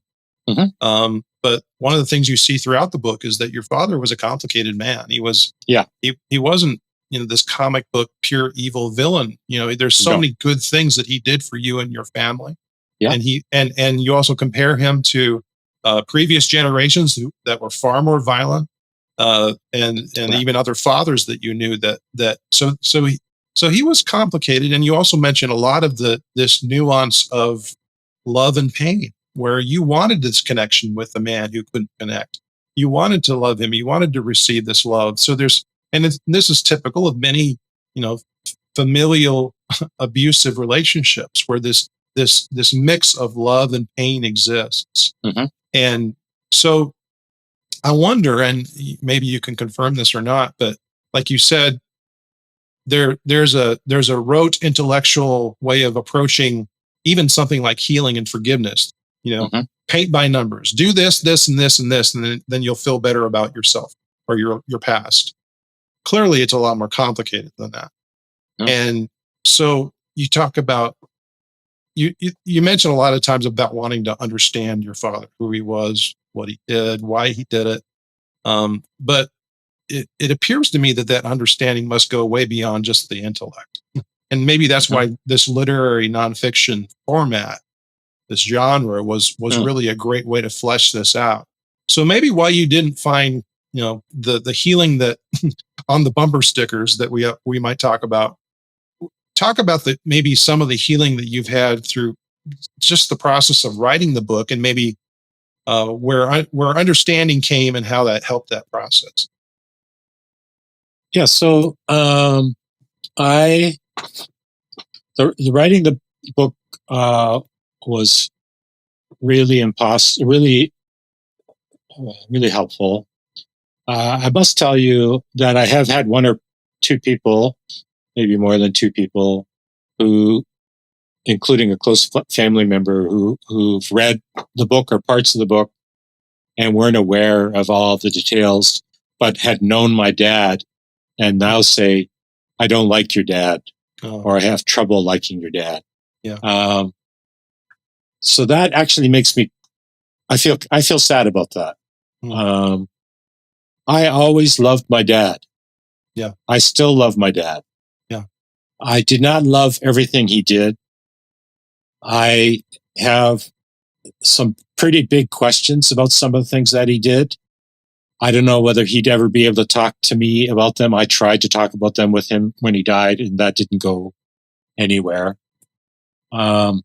But one of the things you see throughout the book is that your father was a complicated man. He was, he wasn't, this comic book pure evil villain. There's so many good things that he did for you and your family. Yeah. And and you also compare him to previous generations that were far more violent, and even other fathers that you knew so he was complicated. And you also mentioned a lot of this nuance of love and pain, where you wanted this connection with the man who couldn't connect. You wanted to love him. You wanted to receive this love. So this is typical of many, familial abusive relationships, where this mix of love and pain exists. And so I wonder, and maybe you can confirm this or not, but like you said, there's a rote intellectual way of approaching even something like healing and forgiveness. Paint by numbers. Do this, this, and this, and this, and then you'll feel better about yourself or your past. Clearly, it's a lot more complicated than that. And so you talk about, you mentioned a lot of times about wanting to understand your father, who he was, what he did, why he did it. But it appears to me that understanding must go way beyond just the intellect. And maybe that's why this literary nonfiction format, this genre, was really a great way to flesh this out. So maybe why you didn't find, the healing that on the bumper stickers that we might talk about maybe some of the healing that you've had through just the process of writing the book, and maybe where understanding came and how that helped that process. Yeah. So the writing the book was really really, really helpful. I must tell you that I have had one or two people, maybe more than two people, who, including a close family member, who've read the book or parts of the book and weren't aware of all the details, but had known my dad and now say, I don't like your dad, or I have trouble liking your dad. Yeah. So that actually makes me, I feel sad about that. I always loved my dad. Yeah. I still love my dad. Yeah. I did not love everything he did. I have some pretty big questions about some of the things that he did. I don't know whether he'd ever be able to talk to me about them. I tried to talk about them with him when he died, and that didn't go anywhere. I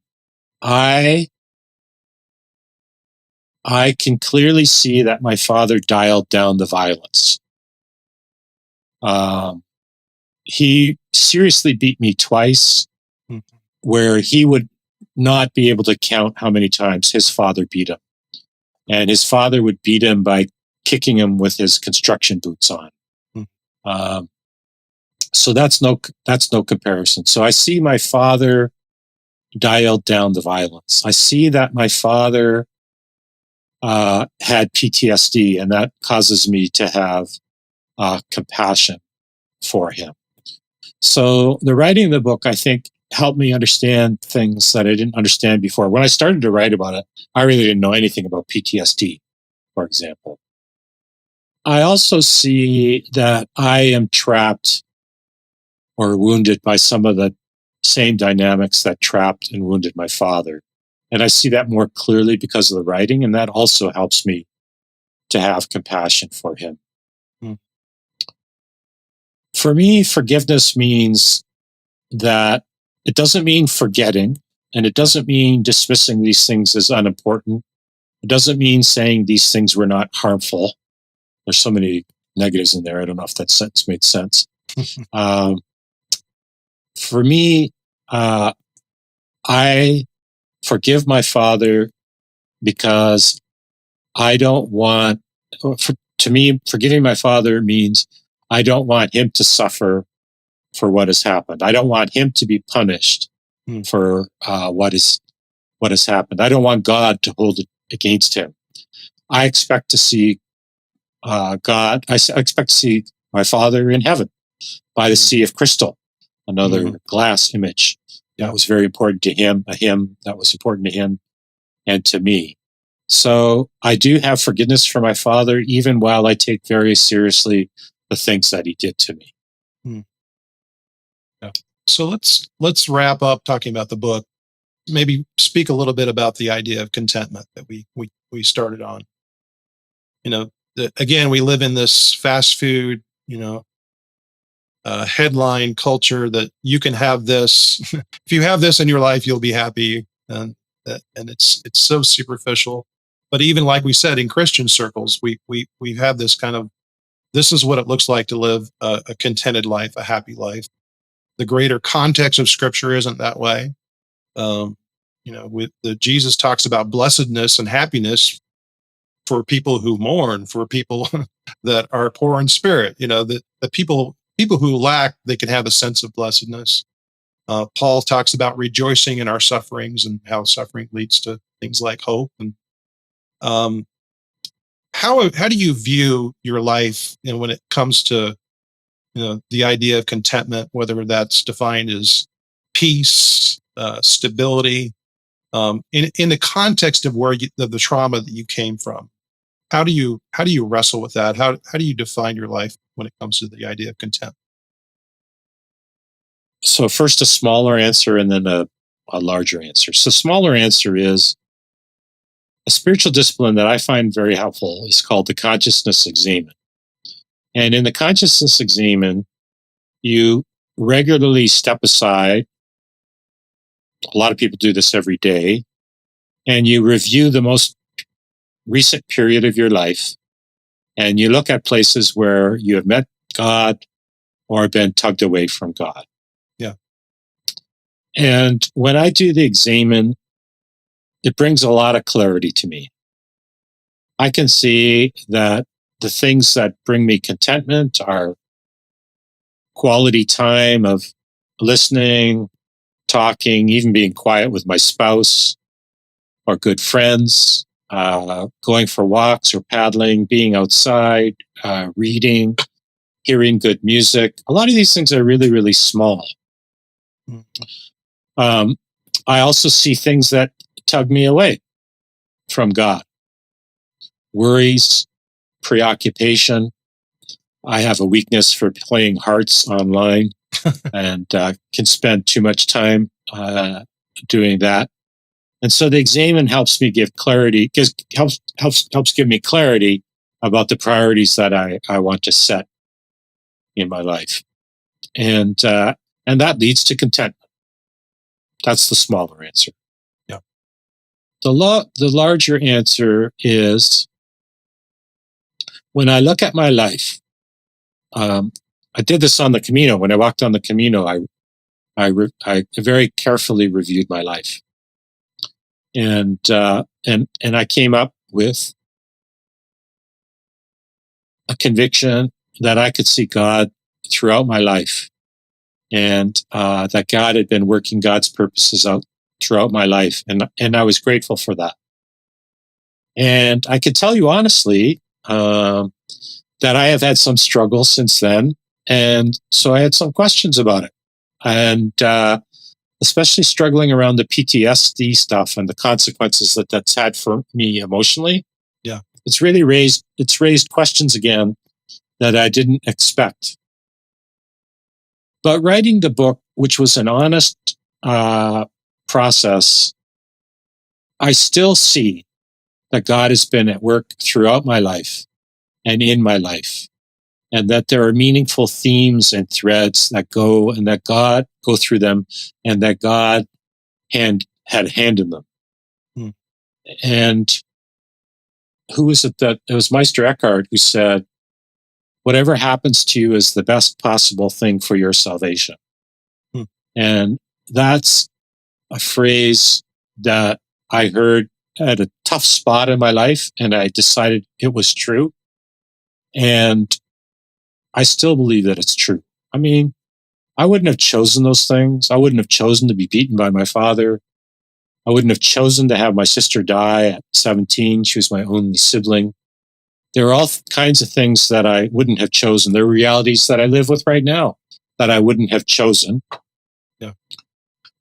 can clearly see that my father dialed down the violence. He seriously beat me twice, where he would not be able to count how many times his father beat him. And his father would beat him by kicking him with his construction boots on. So that's no comparison. So I see my father dialed down the violence. I see that my father had PTSD, and that causes me to have compassion for him. So the writing of the book, I think, helped me understand things that I didn't understand before. When I started to write about it, I really didn't know anything about PTSD, for example. I also see that I am trapped or wounded by some of the same dynamics that trapped and wounded my father. And I see that more clearly because of the writing, and that also helps me to have compassion for him. For me, forgiveness means that it doesn't mean forgetting, and it doesn't mean dismissing these things as unimportant. It doesn't mean saying these things were not harmful. There's so many negatives in there. I don't know if that sentence made sense. For me, I forgive my father because I don't want, to me, forgiving my father means I don't want him to suffer for what has happened. I don't want him to be punished for what has happened. I don't want God to hold it against him. I expect to see God. I expect to see my father in heaven by the sea of crystal, another glass image that was very important to him, a hymn that was important to him and to me. So I do have forgiveness for my father, even while I take very seriously the things that he did to me. Yeah. So let's wrap up talking about the book. Maybe speak a little bit about the idea of contentment that we started on. Again, we live in this fast food, headline culture that you can have this. If you have this in your life, you'll be happy, and it's so superficial. But even like we said in Christian circles, we have this kind of, this is what it looks like to live a contented life, a happy life. The greater context of Scripture isn't that way. With Jesus talks about blessedness and happiness for people who mourn, for people that are poor in spirit. The people who lack, they can have a sense of blessedness. Paul talks about rejoicing in our sufferings and how suffering leads to things like hope. And how do you view your life, when it comes to the idea of contentment, whether that's defined as peace, stability, in the context of the trauma that you came from? How do you wrestle with that? How do you define your life when it comes to the idea of content? So first a smaller answer and then a larger answer. So smaller answer is a spiritual discipline that I find very helpful is called the consciousness examen. And in the consciousness examen, you regularly step aside. A lot of people do this every day, and you review the most recent period of your life, and you look at places where you have met God or been tugged away from God. Yeah. And when I do the examen, it brings a lot of clarity to me. I can see that the things that bring me contentment are quality time of listening, talking, even being quiet with my spouse or good friends, going for walks or paddling, being outside, reading, hearing good music. A lot of these things are really, really small. I also see things that tug me away from God. Worries, preoccupation. I have a weakness for playing hearts online and can spend too much time doing that. And so the examen helps me give clarity, because helps give me clarity about the priorities that I want to set in my life, and that leads to contentment. That's the smaller answer. Yeah. The larger answer is, when I look at my life, I did this on the Camino. When I walked on the Camino, I very carefully reviewed my life, and I came up with a conviction that I could see God throughout my life, and that God had been working God's purposes out throughout my life, and I was grateful for that. And I could tell you honestly that I have had some struggles since then, and so I had some questions about it, and especially struggling around the PTSD stuff and the consequences that that's had for me emotionally. Yeah, it's raised questions again that I didn't expect. But writing the book, which was an honest process, I still see that God has been at work throughout my life and in my life, and that there are meaningful themes and threads that go, and that God go through them, and that God had hand in them. And who was it that it was Meister Eckhart who said, whatever happens to you is the best possible thing for your salvation. And that's a phrase that I heard at a tough spot in my life, and I decided it was true. And I still believe that it's true. I mean, I wouldn't have chosen those things. I wouldn't have chosen to be beaten by my father. I wouldn't have chosen to have my sister die at 17. She was my only sibling. There are all kinds of things that I wouldn't have chosen. There are realities that I live with right now that I wouldn't have chosen. Yeah.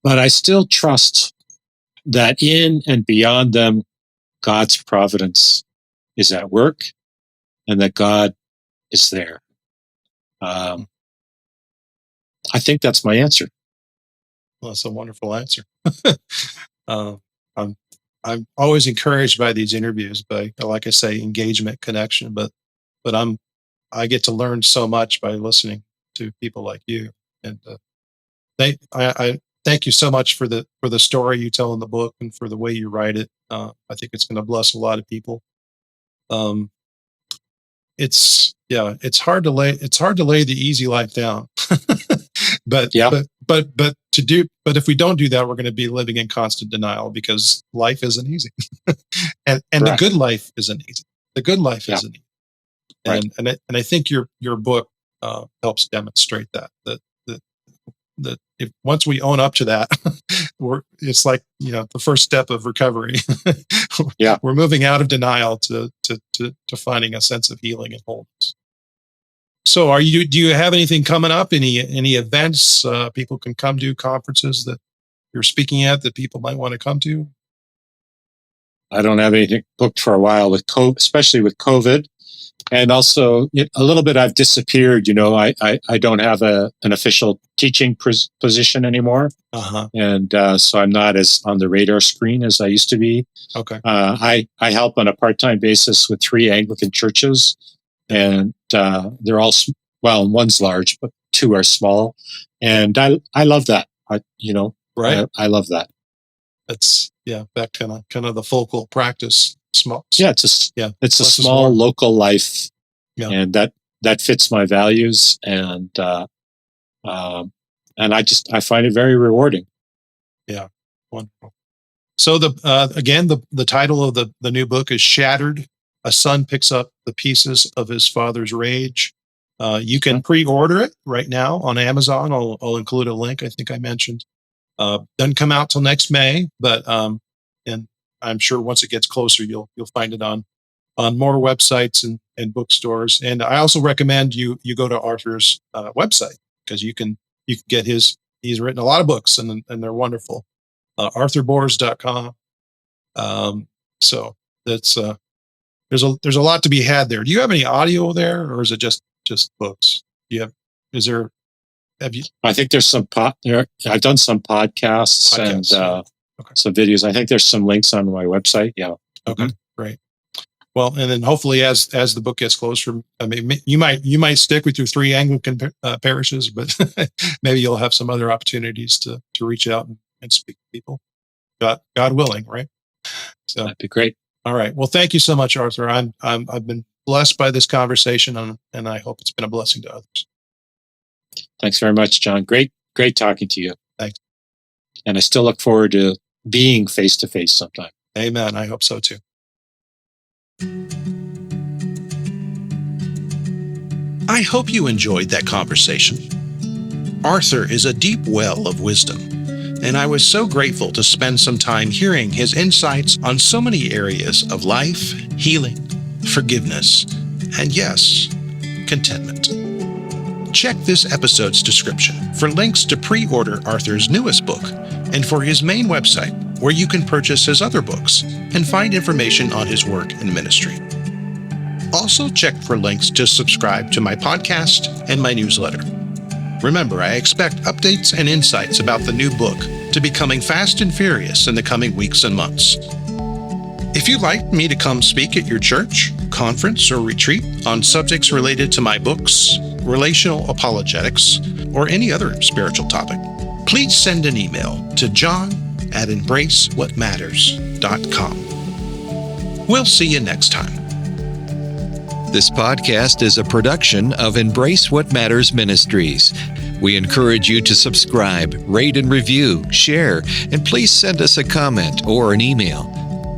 But I still trust that in and beyond them, God's providence is at work, and that God is there. I think that's my answer. Well, that's a wonderful answer. I'm always encouraged by these interviews, by, like I say, engagement, connection. But I get to learn so much by listening to people like you. And I thank you so much for the story you tell in the book and for the way you write it. I think it's going to bless a lot of people. It's hard to lay the easy life down. but if we don't do that, we're going to be living in constant denial, because life isn't easy. and the good life isn't easy. The good life isn't easy. And I think your book helps demonstrate that if once we own up to that, it's like, the first step of recovery. We're moving out of denial to finding a sense of healing and wholeness. So do you have anything coming up? Any events people can come to, conferences that you're speaking at that people might want to come to? I don't have anything booked for a while with COVID, especially with COVID. And also a little bit, I've disappeared. I don't have an official teaching position anymore. And so I'm not as on the radar screen as I used to be. Okay. I help on a part-time basis with 3 Anglican churches, and they're all, one's large, but 2 are small. And I love that. I love that. That's that kind of the focal practice. Small. It's a small local life, and that fits my values, and I find it very rewarding. Yeah, wonderful. So the title of the new book is Shattered. A son picks up the pieces of his father's rage. You can pre-order it right now on Amazon. I'll include a link. I think I mentioned. Doesn't come out till next May, but and I'm sure once it gets closer, you'll find it on more websites and bookstores. And I also recommend you go to Arthur's website, because you can get he's written a lot of books, and they're wonderful. ArthurBoers.com. So that's there's a lot to be had there. Do you have any audio there, or is it just books? Have you? I think there's some there. I've done some podcasts and some videos. I think there's some links on my website. Yeah. Okay. Great. Well, and then hopefully, as the book gets closer, I mean, you might stick with your 3 Anglican parishes, but maybe you'll have some other opportunities to reach out and speak to people. God willing, right? So that'd be great. All right. Well, thank you so much, Arthur. I've been blessed by this conversation, and I hope it's been a blessing to others. Thanks very much, John. Great talking to you. Thanks. And I still look forward to being face to face sometime. Amen. I hope so too. I hope you enjoyed that conversation. Arthur is a deep well of wisdom, and I was so grateful to spend some time hearing his insights on so many areas of life, healing, forgiveness, and yes, contentment. Check this episode's description for links to pre-order Arthur's newest book and for his main website, where you can purchase his other books and find information on his work and ministry. Also check for links to subscribe to my podcast and my newsletter. Remember, I expect updates and insights about the new book to be coming fast and furious in the coming weeks and months. If you'd like me to come speak at your church, conference, or retreat on subjects related to my books, relational apologetics, or any other spiritual topic, please send an email to john@embracewhatmatters.com. We'll see you next time. This podcast is a production of Embrace What Matters Ministries. We encourage you to subscribe, rate and review, share, and please send us a comment or an email.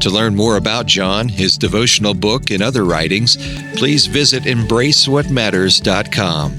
To learn more about John, his devotional book, and other writings, please visit embracewhatmatters.com.